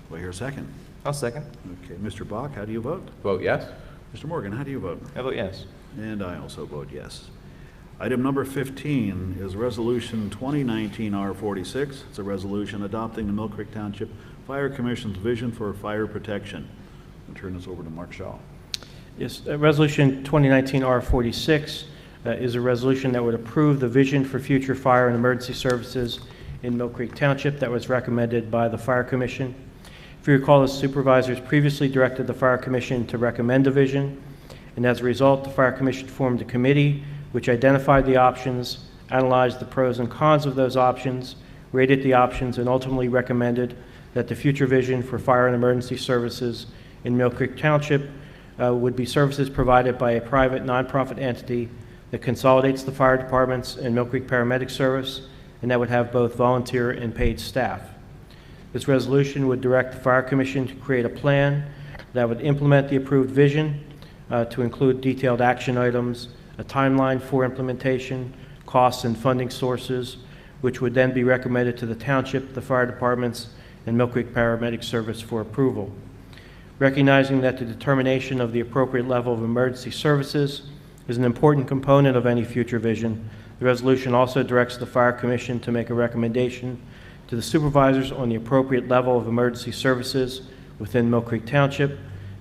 Do I hear a second? I'll second. Okay, Mr. Bach, how do you vote? Vote yes? Mr. Morgan, how do you vote? I vote yes. And I also vote yes. Item number 15 is Resolution 2019 R46. It's a resolution adopting the Millcreek Township Fire Commission's vision for fire protection. I'll turn this over to Mark Shaw. Yes, Resolution 2019 R46 is a resolution that would approve the vision for future fire and emergency services in Millcreek Township that was recommended by the Fire Commission. If you recall, the supervisors previously directed the Fire Commission to recommend a vision, and as a result, the Fire Commission formed a committee which identified the options, analyzed the pros and cons of those options, rated the options, and ultimately recommended that the future vision for fire and emergency services in Millcreek Township would be services provided by a private nonprofit entity that consolidates the fire departments and Millcreek Paramedic Service, and that would have both volunteer and paid staff. This resolution would direct the Fire Commission to create a plan that would implement the approved vision to include detailed action items, a timeline for implementation, costs and funding sources, which would then be recommended to the township, the fire departments, and Millcreek Paramedic Service for approval. Recognizing that the determination of the appropriate level of emergency services is an important component of any future vision, the resolution also directs the Fire Commission to make a recommendation to the supervisors on the appropriate level of emergency services within Millcreek Township.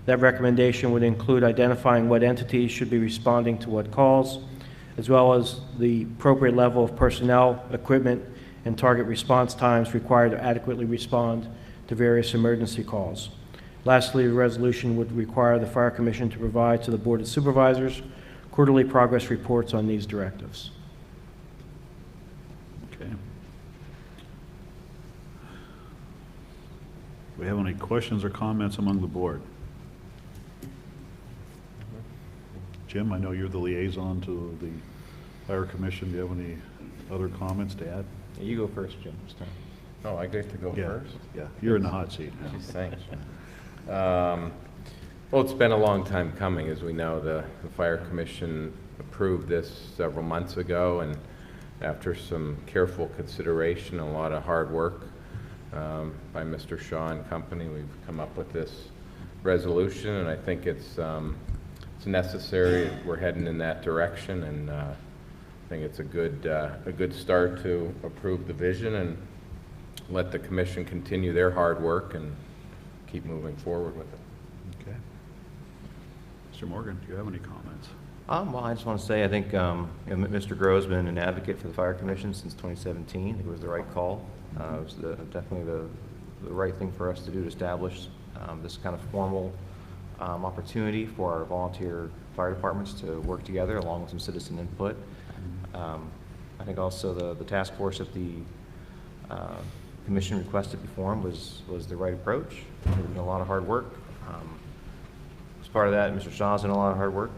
That recommendation would include identifying what entities should be responding to what calls, as well as the appropriate level of personnel, equipment, and target response times required to adequately respond to various emergency calls. Lastly, the resolution would require the Fire Commission to provide to the Board of Supervisors quarterly progress reports on these directives. Okay. Do we have any questions or comments among the board? Jim, I know you're the liaison to the Fire Commission. Do you have any other comments to add? You go first, Jim. This time. Oh, I get to go Yeah, first? yeah, you're in the hot seat now. Geez, thanks. Well, it's been a long time coming. As we know, the Fire Commission approved this several months ago, and after some careful consideration, a lot of hard work by Mr. Shaw and company, we've come up with this resolution, and I think it's necessary. We're heading in that direction, and I think it's a good start to approve the vision and let the commission continue their hard work and keep moving forward with it. Okay. Mr. Morgan, do you have any comments? Well, I just want to say I think Mr. Grove's been an advocate for the Fire Commission since 2017. It was the right call. It was definitely the right thing for us to do to establish this kind of formal opportunity for our volunteer fire departments to work together along with some citizen input. I think also the task force that the commission requested to be formed was the right approach. They've done a lot of hard work. As part of that, Mr. Shaw's done a lot of hard work.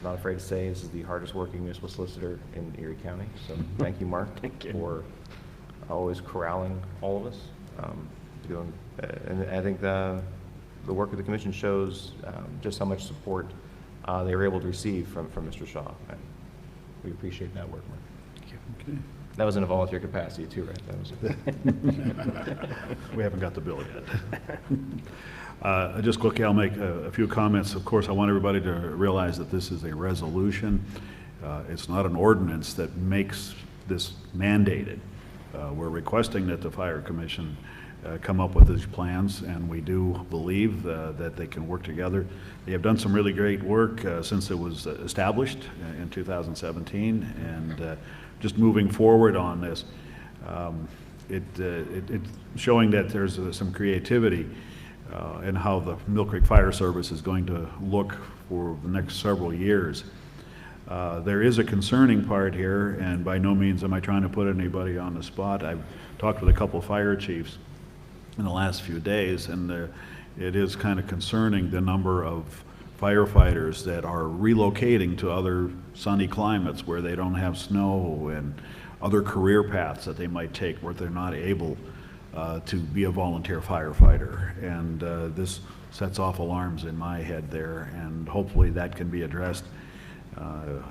Not afraid to say this is the hardest working municipal solicitor in Erie County. So thank you, Mark, for always corralling all of us. And I think the work of the commission shows just how much support they were able to receive from Mr. Shaw. And we appreciate that work, Mark. Thank you. Okay. That was in a volunteer capacity too, right? That was We haven't got the bill yet. Just quickly, I'll make a few comments. Of course, I want everybody to realize that this is a resolution. It's not an ordinance that makes this mandated. We're requesting that the Fire Commission come up with these plans, and we do believe that they can work together. They have done some really great work since it was established in 2017, and just moving forward on this, it's showing that there's some creativity in how the Millcreek Fire Service is going to look for the next several years. There is a concerning part here, and by no means am I trying to put anybody on the spot. I've talked with a couple of fire chiefs in the last few days, and it is kind of concerning the number of firefighters that are relocating to other sunny climates where they don't have snow, and other career paths that they might take where they're not able to be a volunteer firefighter. And this sets off alarms in my head there, and hopefully that can be addressed.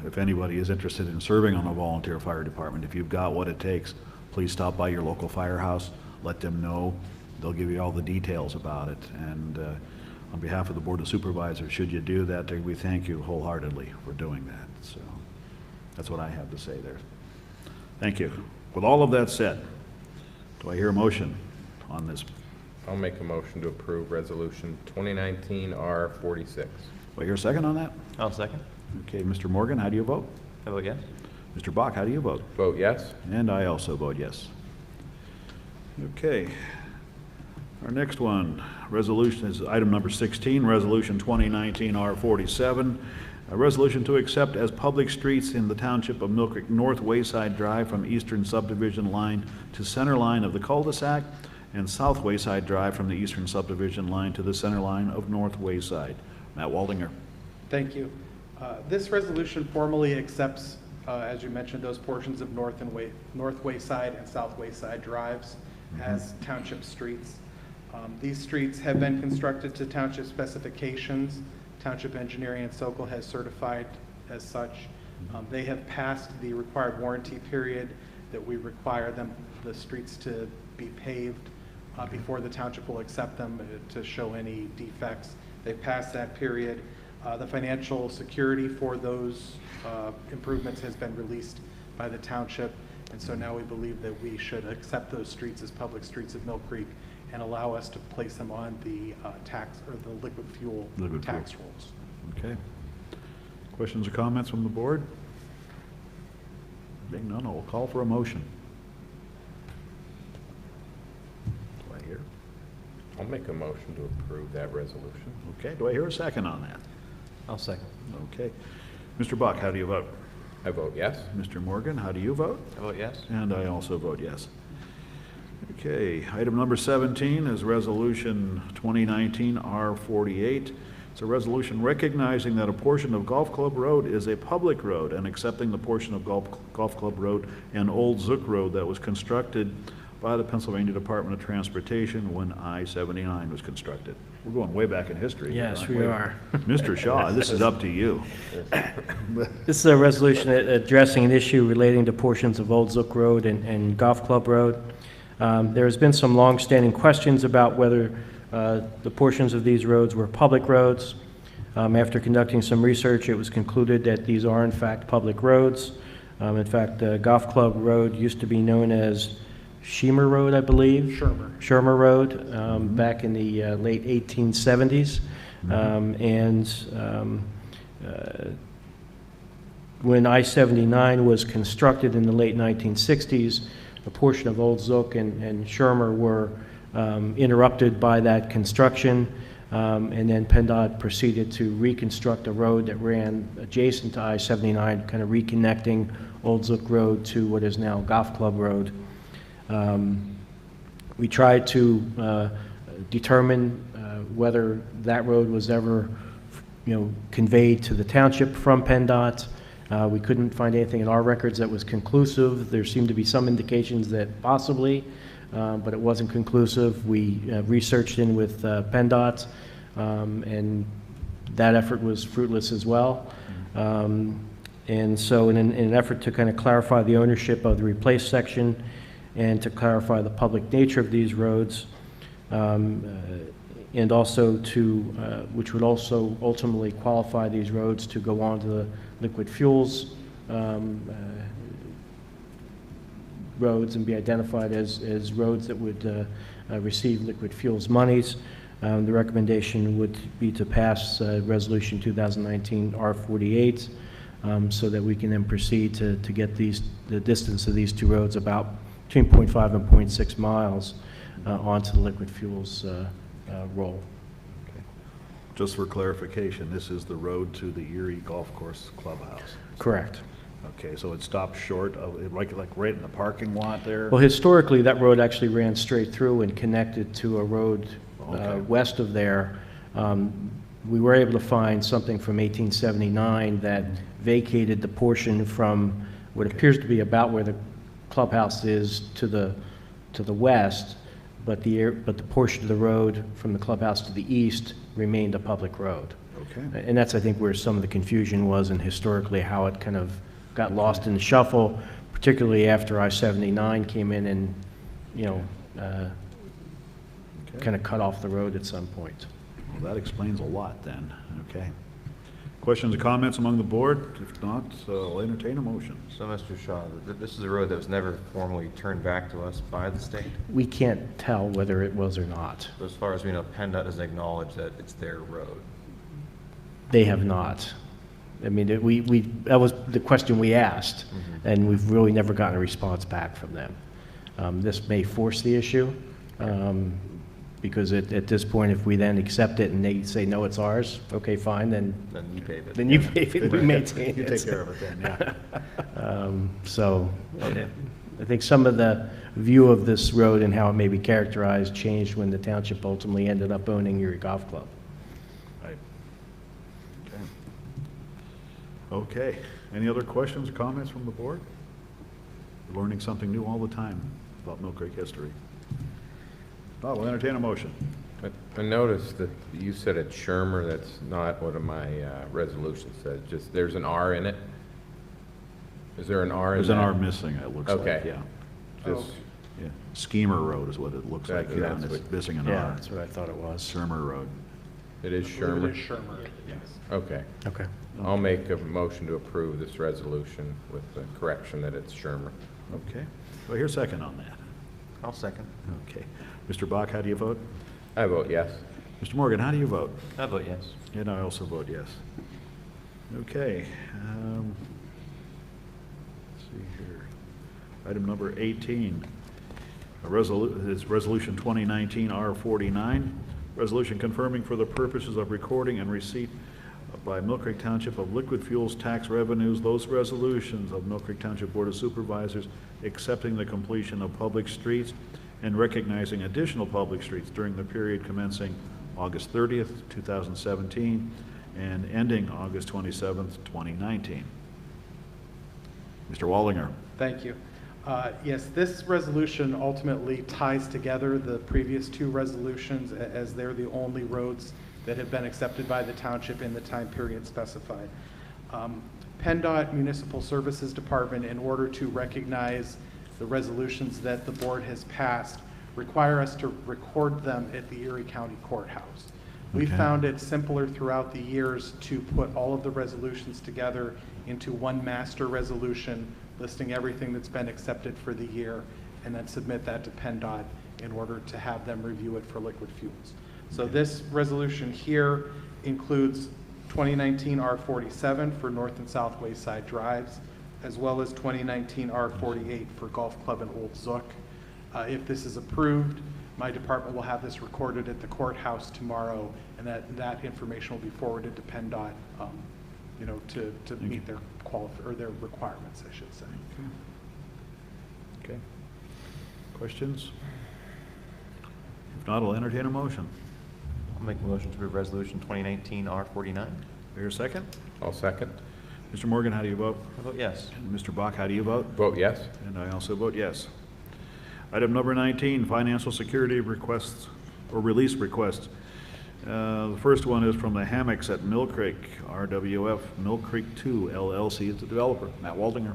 If anybody is interested in serving on a volunteer fire department, if you've got what it takes, please stop by your local firehouse, let them know. They'll give you all the details about it. And on behalf of the Board of Supervisors, should you do that, we thank you wholeheartedly for doing that. So that's what I have to say there. Thank you. With all of that said, do I hear a motion on this? I'll make a motion to approve Resolution 2019 R46. Do I hear a second on that? I'll second. Okay, Mr. Morgan, how do you vote? I vote yes. Mr. Bach, how do you vote? Vote yes. And I also vote yes. Okay. Our next one, resolution is item number 16, Resolution 2019 R47, a resolution to accept as public streets in the Township of Millcreek North Wayside Drive from eastern subdivision line to center line of the cul-de-sac, and South Wayside Drive from the eastern subdivision line to the center line of North Wayside. Matt Waldinger. Thank you. This resolution formally accepts, as you mentioned, those portions of North Wayside and South Wayside Drives as township streets. These streets have been constructed to township specifications. Township Engineering and Sokol has certified as such. They have passed the required warranty period that we require the streets to be paved before the township will accept them to show any defects. They've passed that period. The financial security for those improvements has been released by the township, and so now we believe that we should accept those streets as public streets of Millcreek and allow us to place them on the tax or the liquid fuel tax rolls. Okay. Questions or comments from the board? Being none, I'll call for a motion. Do I hear? I'll make a motion to approve that resolution. Okay, do I hear a second on that? I'll second. Okay. Mr. Buck, how do you vote? I vote yes. Mr. Morgan, how do you vote? I vote yes. And I also vote yes. Okay, item number 17 is Resolution 2019 R48. It's a resolution recognizing that a portion of Golf Club Road is a public road and accepting the portion of Golf Club Road and Old Zook Road that was constructed by the Pennsylvania Department of Transportation when I-79 was constructed. We're going way back in history. Yes, aren't we are. Mr. Shaw, this is up to you. This is a resolution addressing an issue relating to portions of Old Zook Road and Golf Club Road. There has been some long-standing questions about whether the portions of these roads were public roads. After conducting some research, it was concluded that these are in fact public roads. In fact, Golf Club Road used to be known as Shemer Road, I believe. Shermer Road, back in the late 1870s. When I-79 was constructed in the late 1960s, a portion of Old Zook and Shermer were interrupted by that construction, and then PennDOT proceeded to reconstruct a road that ran adjacent to I-79, kind of reconnecting Old Zook Road to what is now Golf Club Road. We tried to determine whether that road was ever, conveyed to the township from PennDOT. We couldn't find anything in our records that was conclusive. There seemed to be some indications that possibly, but it wasn't conclusive. We researched in with PennDOT, and that effort was fruitless as well. And so in an effort to kind of clarify the ownership of the replaced section and to clarify the public nature of these roads, and also to, which would also ultimately qualify these roads to go on to the liquid fuels roads and be identified as roads that would receive liquid fuels monies. The recommendation would be to pass Resolution 2019 R48 so that we can then proceed to get the distance of these two roads about between 0.5 and 0.6 miles onto the liquid fuels roll. Okay. Just for clarification, this is the road to the Erie Golf Course Clubhouse. Correct. Okay, so it stops short of, like right in the parking lot there? Well, historically, that road actually ran straight through and connected to a road west of there. We were able to find something from 1879 that vacated the portion from what appears to be about where the clubhouse is to the west, but the portion of the road from the clubhouse to the east remained a public road. Okay. And that's, I think, where some of the confusion was, and historically how it kind of got lost in the shuffle, particularly after I-79 came in and, kind of cut off the road at some point. Well, that explains a lot then. Okay. Questions or comments among the board? If not, I'll entertain a motion. So, Mr. Shaw, this is a road that was never formally turned back to us by the state? We can't tell whether it was or not. So as far as we know, PennDOT doesn't acknowledge that it's their road. They have not. I mean, that was the question we asked, and we've really never gotten a response back from them. This may force the issue, because at this point, if we then accept it and they say, no, it's ours, okay, fine, then you pave it. Then you pave it, we maintain it. You take care of it then, yeah. So I think some of the view of this road and how it may be characterized changed when the township ultimately ended up owning Erie Golf Club. Right. Okay. Any other questions or comments from the board? We're learning something new all the time about Millcreek history. I'll entertain a motion. I noticed that you said it's Shermer. That's not what my resolution says. Just, there's an R in it. Is there an R in There's that? an R missing, it looks like, Okay. yeah. Just, Yeah. Schemer Road is what it looks like, That- yeah, and that's it's what- missing an Yeah, R. that's what I thought it was. Shermer Road. it is I believe Shermer? it is Shermer, yes. Okay. Okay. I'll make a motion to approve this resolution with the correction that it's Shermer. Okay. Do I hear a second on that? I'll second. Okay. Mr. Bach, how do you vote? I vote yes. Mr. Morgan, how do you vote? I vote yes. And I also vote yes. Okay. Let's see here. Item number 18. Is Resolution 2019 R49. Resolution confirming for the purposes of recording and receipt by Millcreek Township of liquid fuels tax revenues, those resolutions of Millcreek Township Board of Supervisors accepting the completion of public streets and recognizing additional public streets during the period commencing August 30th, 2017 and ending August 27th, 2019. Mr. Waldinger. Thank you. Yes, this resolution ultimately ties together the previous two resolutions as they're the only roads that have been accepted by the township in the time period specified. PennDOT Municipal Services Department, in order to recognize the resolutions that the board has passed, require us to record them at the Erie County Courthouse. We Okay. found it simpler throughout the years to put all of the resolutions together into one master resolution listing everything that's been accepted for the year, and then submit that to PennDOT in order to have them review it for liquid fuels. So this resolution here includes 2019 R47 for North and South Wayside Drives, as well as 2019 R48 for Golf Club and Old Zook. If this is approved, my department will have this recorded at the courthouse tomorrow, and that information will be forwarded to PennDOT, to meet their their requirements, I should say. Okay. Questions? If not, I'll entertain a motion. I'll make a motion to approve Resolution 2019 R49. Hear a second? I'll second. Mr. Morgan, how do you vote? I vote yes. And Mr. Bach, how do you vote? Vote yes. And I also vote yes. Item number 19, financial security requests or release requests. The first one is from the Hammocks at Millcreek, RWF Millcreek 2 LLC is the developer. Matt Waldinger.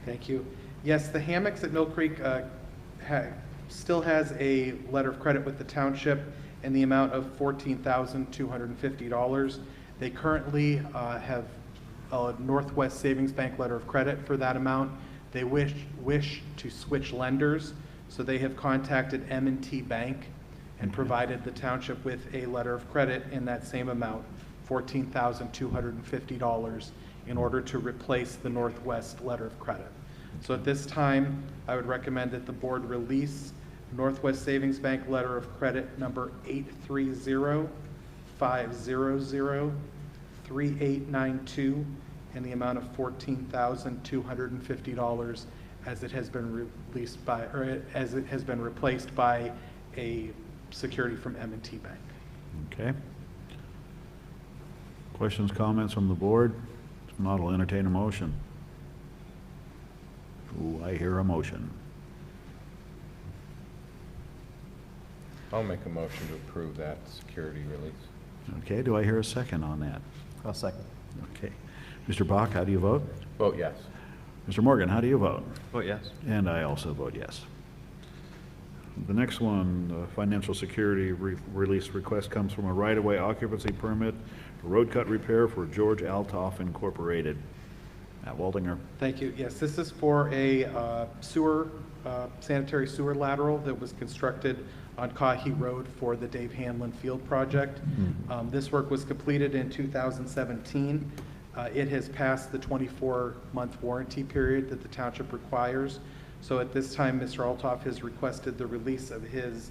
Thank you. Yes, the Hammocks at Millcreek still has a letter of credit with the township in the amount of $14,250. They currently have a Northwest Savings Bank letter of credit for that amount. They wish to switch lenders, so they have contacted M&T Bank and provided the township with a letter of credit in that same amount, $14,250, in order to replace the Northwest letter of credit. So at this time, I would recommend that the board release Northwest Savings Bank letter of credit number 830-500-3892 in the amount of $14,250 as it has been released by, or as it has been replaced by a security from M&T Bank. Okay. Questions, comments from the board? If not, I'll entertain a motion. Ooh, I hear a motion. I'll make a motion to approve that security release. Okay, do I hear a second on that? I'll second. Okay. Mr. Bach, how do you vote? Vote yes. Mr. Morgan, how do you vote? Vote yes. And I also vote yes. The next one, financial security release request, comes from a right-of-way occupancy permit, road cut repair for George Altoff Incorporated. Matt Waldinger. Thank you. Yes, this is for a sanitary sewer lateral that was constructed on Cahe Road for the Dave Hanlon Field project. This work was completed in 2017. It has passed the 24-month warranty period that the township requires. So at this time, Mr. Altoff has requested the release of his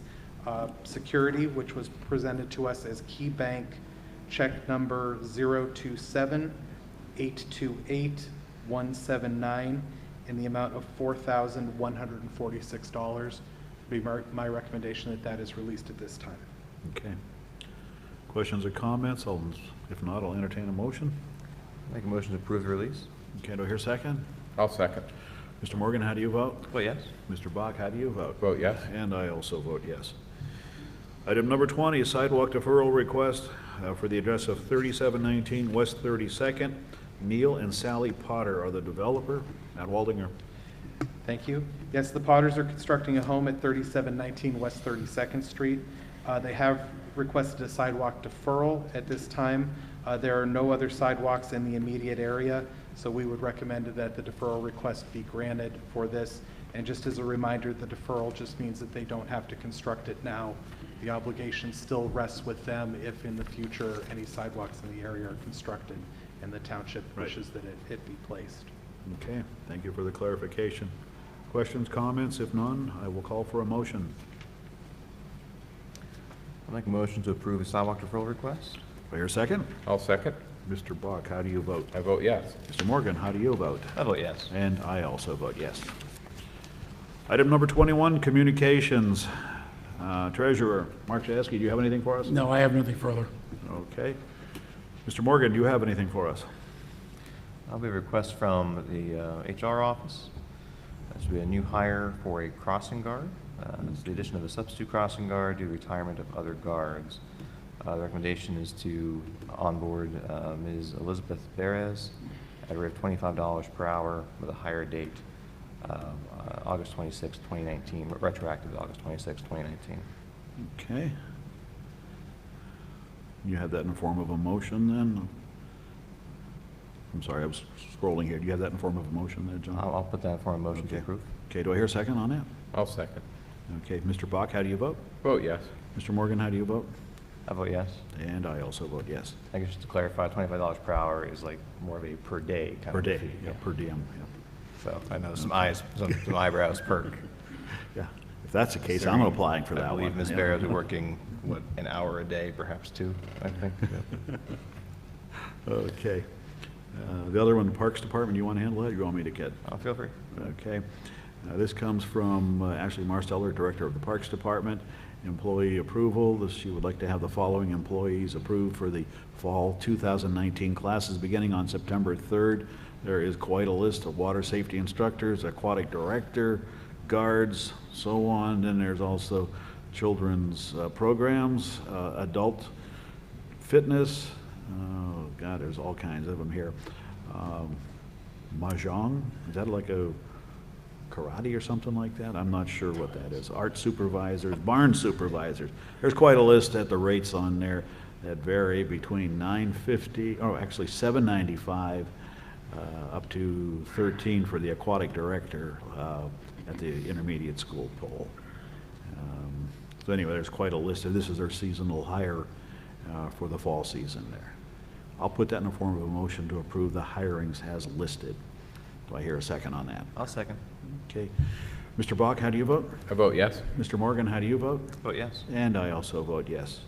security, which was presented to us as Key Bank check number 027-828-179 in the amount of $4,146. Be my recommendation that that is released at this time. Okay. Questions or comments? If not, I'll entertain a motion. Make a motion to approve the release. Okay, do I hear a second? I'll second. Mr. Morgan, how do you vote? Vote yes. Mr. Bach, how do you vote? Vote yes. And I also vote yes. Item number 20, sidewalk deferral request for the address of 3719 West 32nd. Neil and Sally Potter are the developer. Matt Waldinger. Thank you. Yes, the Potters are constructing a home at 3719 West 32nd Street. They have requested a sidewalk deferral at this time. There are no other sidewalks in the immediate area, so we would recommend that the deferral request be granted for this. And just as a reminder, the deferral just means that they don't have to construct it now. The obligation still rests with them if in the future any sidewalks in the area are constructed and the township wishes that it be placed. Okay, thank you for the clarification. Questions, comments? If none, I will call for a motion. I'll make a motion to approve the sidewalk deferral request. Do I hear a second? I'll second. Mr. Bach, how do you vote? I vote yes. Mr. Morgan, how do you vote? I vote yes. And I also vote yes. Item number 21, communications. Treasurer, Mark Jaski, do you have anything for us? No, I have nothing further. Okay. Mr. Morgan, do you have anything for us? I'll be a request from the HR office. This will be a new hire for a crossing guard. It's the addition of a substitute crossing guard due to retirement of other guards. The recommendation is to onboard Ms. Elizabeth Perez at a rate of $25 per hour with a hire date August 26, 2019, retroactive to August 26, 2019. Okay. You have that in the form of a motion then? I'm sorry, I was scrolling here. Do you have that in the form of a motion there, John? I'll put that in form of motion to Okay. approve. Okay, do I hear a second on that? I'll second. Okay, Mr. Bach, how do you vote? Vote yes. Mr. Morgan, how do you vote? I vote yes. And I also vote yes. I guess just to clarify, $25 per hour is like more of a per day kind Per of day, fee. yeah, per diem, yeah. So I know some eyebrows perk. Yeah, if that's the case, I'm applying for that one. I believe Ms. Yeah. Barrows is working, what, an hour a day, perhaps two, I think. Okay. The other one, the Parks Department, you want to handle that, or you want me to get? Feel free. Okay. This comes from Ashley Marsteller, Director of the Parks Department. Employee approval. She would like to have the following employees approved for the fall 2019 classes beginning on September 3rd. There is quite a list of water safety instructors, aquatic director, guards, so on. Then there's also children's programs, adult fitness. Oh, God, there's all kinds of them here. Mahjong, is that like a karate or something like that? I'm not sure what that is. Art supervisors, barn supervisors. There's quite a list at the rates on there that vary between $9.50, oh, actually $7.95 up to $13 for the aquatic director at the intermediate school poll. So anyway, there's quite a list. This is their seasonal hire for the fall season there. I'll put that in the form of a motion to approve the hirings as listed. Do I hear a second on that? I'll second. Okay. Mr. Bach, how do you vote? I vote yes. Mr. Morgan, how do you vote? Vote yes. And I also vote yes.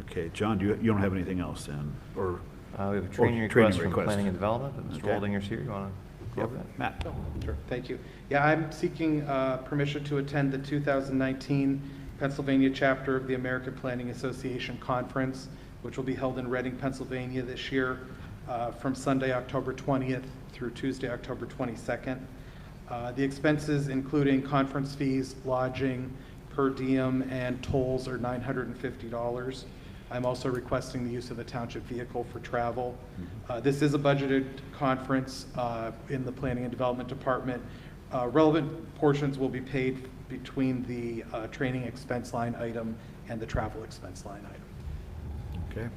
Okay, John, you don't have anything else then? Or We have a training training request from request. Planning and Development. Mr. Okay. Holdinger's here. You want to go over that? Matt? Sure, thank you. Yeah, I'm seeking permission to attend the 2019 Pennsylvania chapter of the American Planning Association Conference, which will be held in Reading, Pennsylvania this year from Sunday, October 20th through Tuesday, October 22nd. The expenses, including conference fees, lodging, per diem, and tolls, are $950. I'm also requesting the use of the township vehicle for travel. This is a budgeted conference in the Planning and Development Department. Relevant portions will be paid between the training expense line item and the travel expense line item. Okay.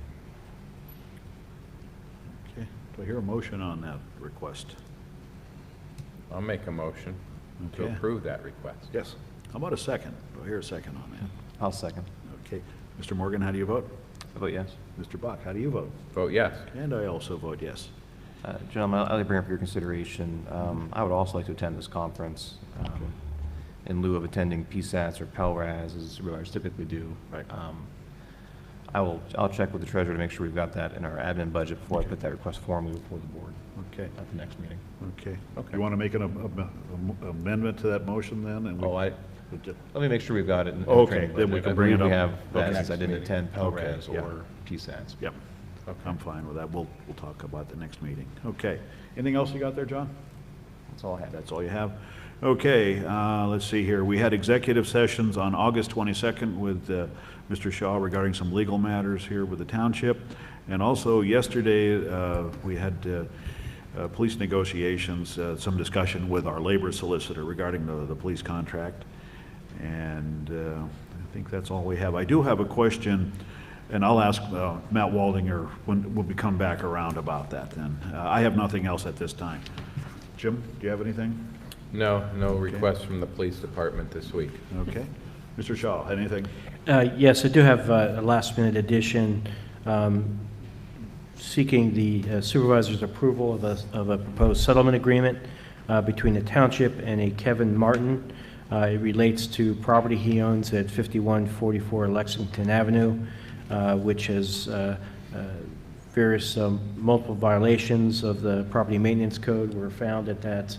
Okay, do I hear a motion on that request? I'll make a motion to Okay. approve that request. Yes. How about a second? Do I hear a second on that? I'll second. Okay. Mr. Morgan, how do you vote? I vote yes. Mr. Bach, how do you vote? Vote yes. And I also vote yes. Gentlemen, I'd like to bring up for your consideration. I would also like to attend this conference in lieu of attending PSATs or PELRAS, as supervisors typically do. Right. I'll check with the treasurer to make sure we've got that in our admin budget before I put that request formally before the board Okay. at the next meeting. Okay. Okay. You want to make an amendment to that motion then? And we- Let me make sure we've got it in the Okay, training then we budget. can I bring it believe we up. have that Okay. since I didn't Next attend meeting. PELRAS Okay, yeah. or PSATs. Yep. I'm fine with that. We'll talk about the next meeting. Okay. Anything else you got there, John? That's all I have. That's all you have? Okay, let's see here. We had executive sessions on August 22nd with Mr. Shaw regarding some legal matters here with the township. And also yesterday, we had police negotiations, some discussion with our labor solicitor regarding the police contract. And I think that's all we have. I do have a question, and I'll ask Matt Waldinger when we come back around about that then. I have nothing else at this time. Jim, do you have anything? No requests from the police department this week. Okay. Mr. Shaw, anything? Yes, I do have a last-minute addition seeking the supervisor's approval of a proposed settlement agreement between the township and a Kevin Martin. It relates to property he owns at 5144 Lexington Avenue, which has various multiple violations of the property maintenance code were found at that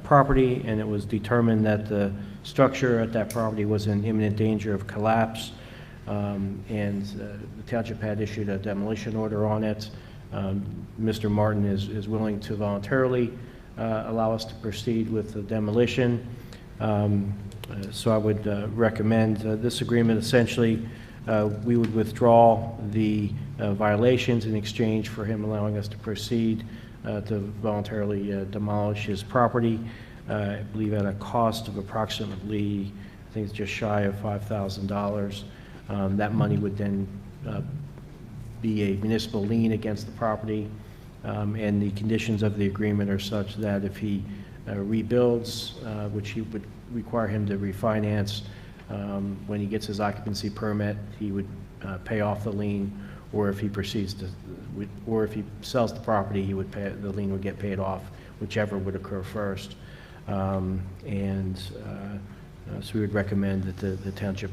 property, and it was determined that the structure at that property was in imminent danger of collapse, and the township had issued a demolition order on it. Mr. Martin is willing to voluntarily allow us to proceed with the demolition. So I would recommend this agreement. Essentially, we would withdraw the violations in exchange for him allowing us to proceed to voluntarily demolish his property. I believe at a cost of approximately, I think it's just shy of $5,000. That money would then be a municipal lien against the property, and the conditions of the agreement are such that if he rebuilds, which he would require him to refinance, when he gets his occupancy permit, he would pay off the lien, or if he proceeds to, or if he sells the property, he would pay, the lien would get paid off, whichever would occur first. So we would recommend that the township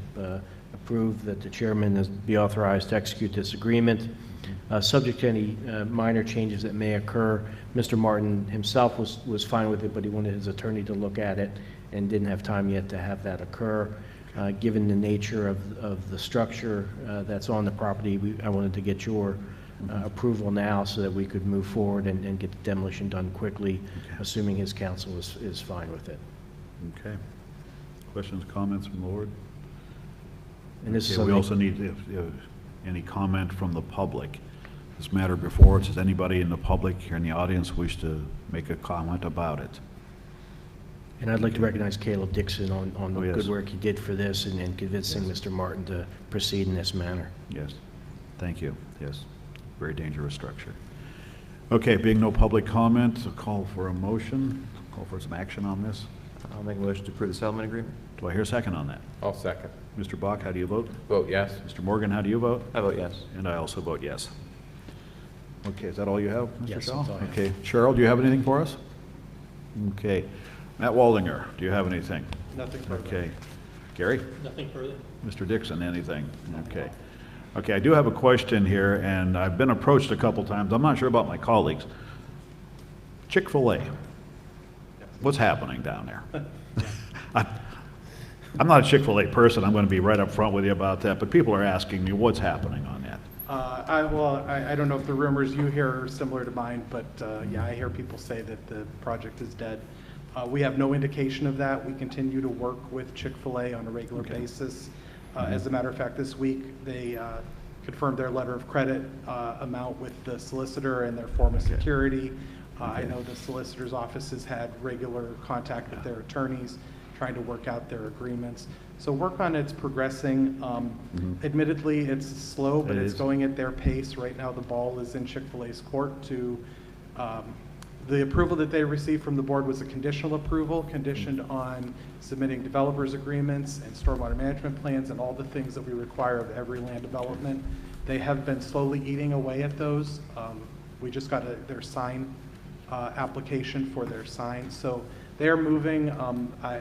approve that the chairman be authorized to execute this agreement. Subject to any minor changes that may occur. Mr. Martin himself was fine with it, but he wanted his attorney to look at it and didn't have time yet to have that occur. Given the nature of the structure that's on the property, I wanted to get your approval now so that we could move forward and get the demolition done quickly, assuming his counsel is fine with it. Okay. Questions, comments from the board? And this is Okay, we something- also need any comment from the public. This matter before us, does anybody in the public here in the audience wish to make a comment about it? And I'd like to recognize Caleb Dixon on the Oh, yes. good work he did for this and convincing Mr. Martin to proceed in this manner. Yes, thank you, yes. Very dangerous structure. Okay, being no public comment, I'll call for a motion, call for some action on this. I'll make a motion to approve the settlement agreement. Do I hear a second on that? I'll second. Mr. Bach, how do you vote? Vote yes. Mr. Morgan, how do you vote? I vote yes. And I also vote yes. Okay, is that all you have, Mr. Yes, Shaw? that's all I have. Okay, Cheryl, do you have anything for us? Okay. Matt Waldinger, do you have anything? Nothing further. Okay. Gary? Nothing further? Mr. Dixon, anything? Okay. Okay, I do have a question here, and I've been approached a couple times. I'm not sure about my colleagues. Chick-fil-A, what's happening down there? I'm not a Chick-fil-A person. I'm going to be right up front with you about that, but people are asking me what's happening on that. I don't know if the rumors you hear are similar to mine, but yeah, I hear people say that the project is dead. We have no indication of that. We continue to work with Chick-fil-A on a regular basis. As a matter of fact, this week, they confirmed their letter of credit amount with the solicitor and their form of security. I know the solicitor's office has had regular contact with their attorneys, trying to work out their agreements. So work on it's progressing. Admittedly, it's slow, but it's going at their pace. Right now, the ball is in Chick-fil-A's court to, the approval that they received from the board was a conditional approval, conditioned on submitting developers agreements and stormwater management plans and all the things that we require of every land development. They have been slowly eating away at those. We just got their sign application for their sign. So they're moving.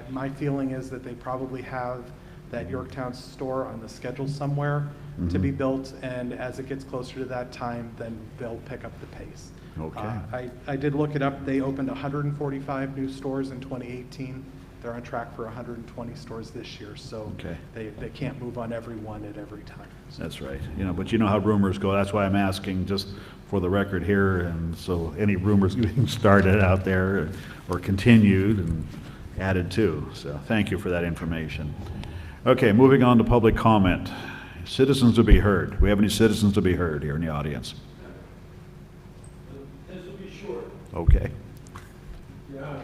My feeling is that they probably have that Yorktown store on the schedule somewhere to be built, and as it gets closer to that time, then they'll pick up the pace. Okay. I did look it up. They opened 145 new stores in 2018. They're on track for 120 stores this year, so Okay. they can't move on every one at every time. So That's right. You know, but you know how rumors go. That's why I'm asking, just for the record here, and so any rumors being started out there or continued, added too. So thank you for that information. Okay, moving on to public comment. Citizens to be heard. Do we have any citizens to be heard here in the audience? This will be short. Okay.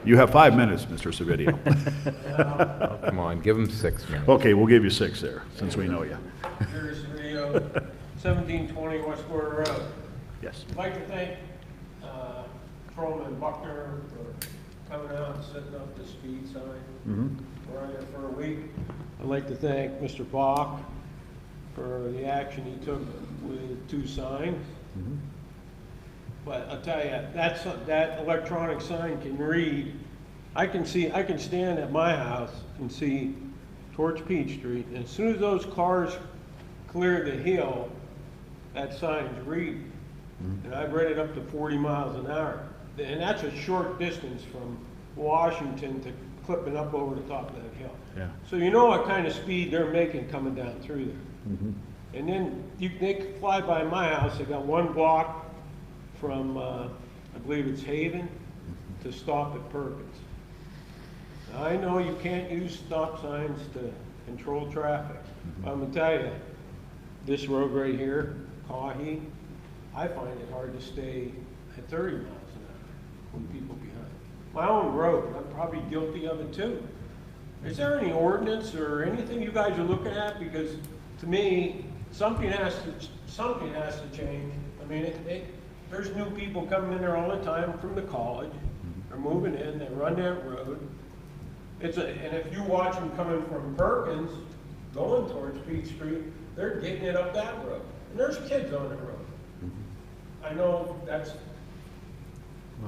You have 5 minutes, Mr. Savidio. Oh, come on, give them 6 minutes. Okay, we'll give you 6 there, since we know you. Here's the video, 1720 West Quarter Road. Yes. I'd like to thank Patrolman Buckner for coming out and setting up the speed sign. We're on there for a week. I'd like to thank Mr. Bach for the action he took with 2 signs. But I'll tell you, that electronic sign can read. I can stand at my house and see towards Peach Street, and as soon as those cars clear the hill, that sign's reading. And I've read it up to 40 miles an hour. And that's a short distance from Washington to clipping up over the top of that hill. Yeah. So you know what kind of speed they're making coming down through there. And then they could fly by my house. They got 1 block from, I believe it's Haven, to stop at Perkins. Now, I know you can't use stop signs to control traffic. I'm gonna tell you, this road right here, Cahe, I find it hard to stay at 30 miles an hour with people behind. My own road, I'm probably guilty of it too. Is there any ordinance or anything you guys are looking at? Because to me, something has to change. I mean, there's new people coming in there all the time from the college. They're moving in, they run that road. And if you watch them coming from Perkins, going towards Peach Street, they're getting it up that road. And there's kids on the road. I know that's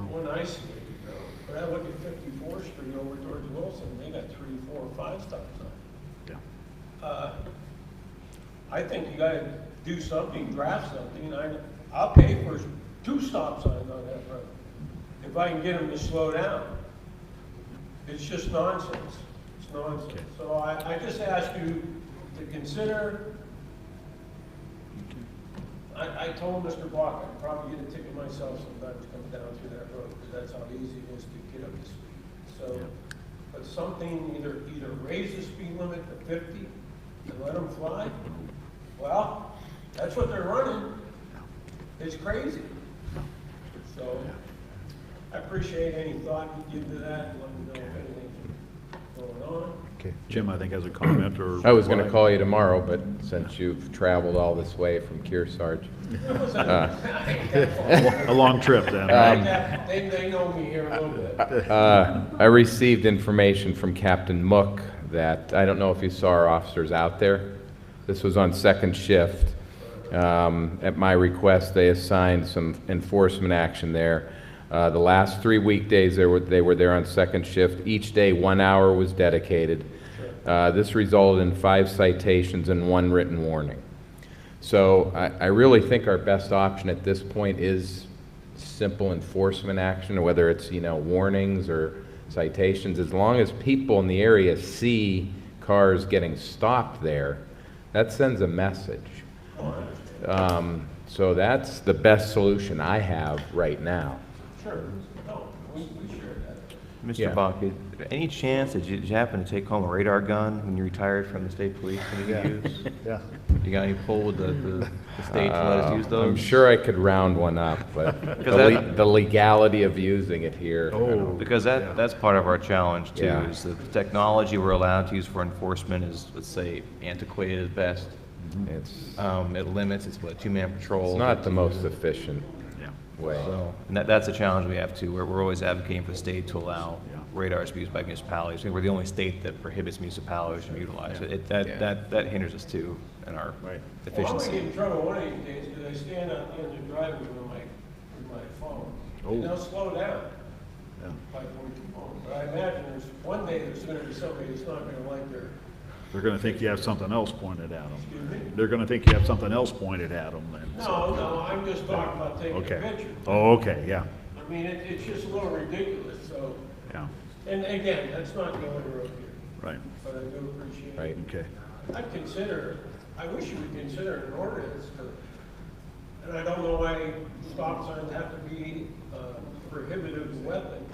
one nice way to go. But I look at 54th Street over towards Wilson, they got 3, 4, 5 stop signs. Yeah. I think you gotta do something, draft something. I'll pay for 2 stop signs on that road if I can get them to slow down. It's just nonsense. It's nonsense. Okay. So I just ask you to consider. I told Mr. Block I'd probably get a ticket myself sometimes coming down through that road because that's how easy it is to get up the speed. So, Yeah. but something, either raise the speed limit to 50 and let them fly. Well, that's what they're running. It's crazy. So I appreciate any thought you give to that and let me know if anything's going on. Okay. Jim, I think, has a comment or. I was going to call you tomorrow, but since you've traveled all this way from Kearsarge. A long trip then, right? They know me here a little bit. I received information from Captain Mook that, I don't know if you saw our officers out there. This was on 2nd shift. At my request, they assigned some enforcement action there. The last 3 weekdays they were there on 2nd shift. Each day 1 hour was dedicated. This resulted in 5 citations and 1 written warning. So I really think our best option at this point is simple enforcement action, whether it's warnings or citations. As long as people in the area see cars getting stopped there, that sends a message. So that's the best solution I have right now. Sure. No, we share that. Mr. Yeah. Bach, any chance that you happen to take home a radar gun when you retired from the state police and you use? Yeah. You got any pull with the state to let us use those? I'm sure I could round one up, but the legality of using it here. I don't- Because that's part of our challenge too, Yeah. is the technology we're allowed to use for enforcement is, let's say, antiquated at best. It's It limits, it's what, 2-man patrol. it's not the most efficient Yeah. way. So, and that's a challenge we have too. We're always advocating for the state to allow Yeah. radars to be used by municipalities. I think we're the only state that prohibits municipalities from utilizing it. Yeah. That hinders us too in our Well, I'm gonna efficiency. get in trouble one of these days because I stand out the end of the driveway with my phone. And they'll slow down Yeah. by pointing the phone. But I imagine one day there's gonna be somebody that's not gonna like their, They're going to think you have something else pointed at them. excuse me. They're going to think you have something else pointed at them then. No, I'm just talking about taking a Okay. picture. Oh, okay, yeah, I mean, it's just a little ridiculous, so, yeah, and again, that's not the only road here, right, but I do appreciate it. Right. okay. I wish you would consider an ordinance, and I don't know why stop signs have to be a prohibitive weapon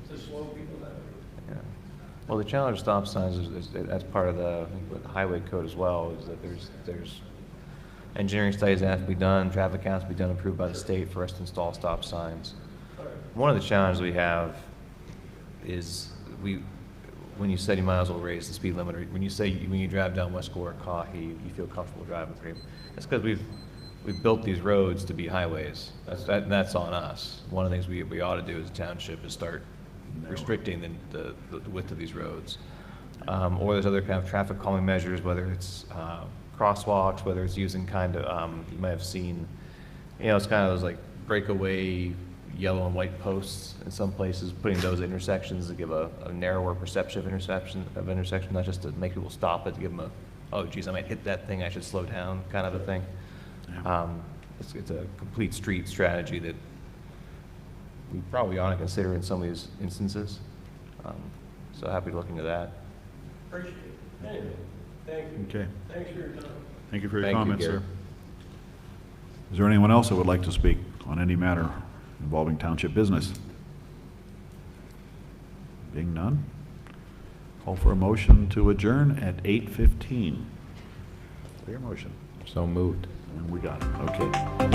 to slow people down. Well, the challenge of stop signs that's part of the, I think, the highway code as well, is that there's engineering studies that have to be done, traffic counts to be done, approved by the state for us to install stop signs. One of the challenges we have is when you said you might as well raise the speed limit, or when you drive down West Gore or Coffee, you feel comfortable driving through. That's because we've built these roads to be highways. That's on us. One of the things we ought to do as a township is start restricting the width of these roads. Or there's other kind of traffic calming measures, whether it's crosswalks, whether it's using kind of, you might have seen, it's kind of those like breakaway yellow and white posts in some places, putting those intersections to give a narrower perception of intersection, not just to make people stop, but to give them oh geez, I might hit that thing, I should slow down kind of a thing. It's a complete street strategy that we probably ought to consider in some of these instances. So happy to look into that. Appreciate it. Anyway, thank you. Okay. Thanks for your time. Thank you for your Thank you, comments, Gary. sir. Is there anyone else that would like to speak on any matter involving township business? Being none, call for a motion to adjourn at 8:15. Your motion. So moved. And we got it, okay.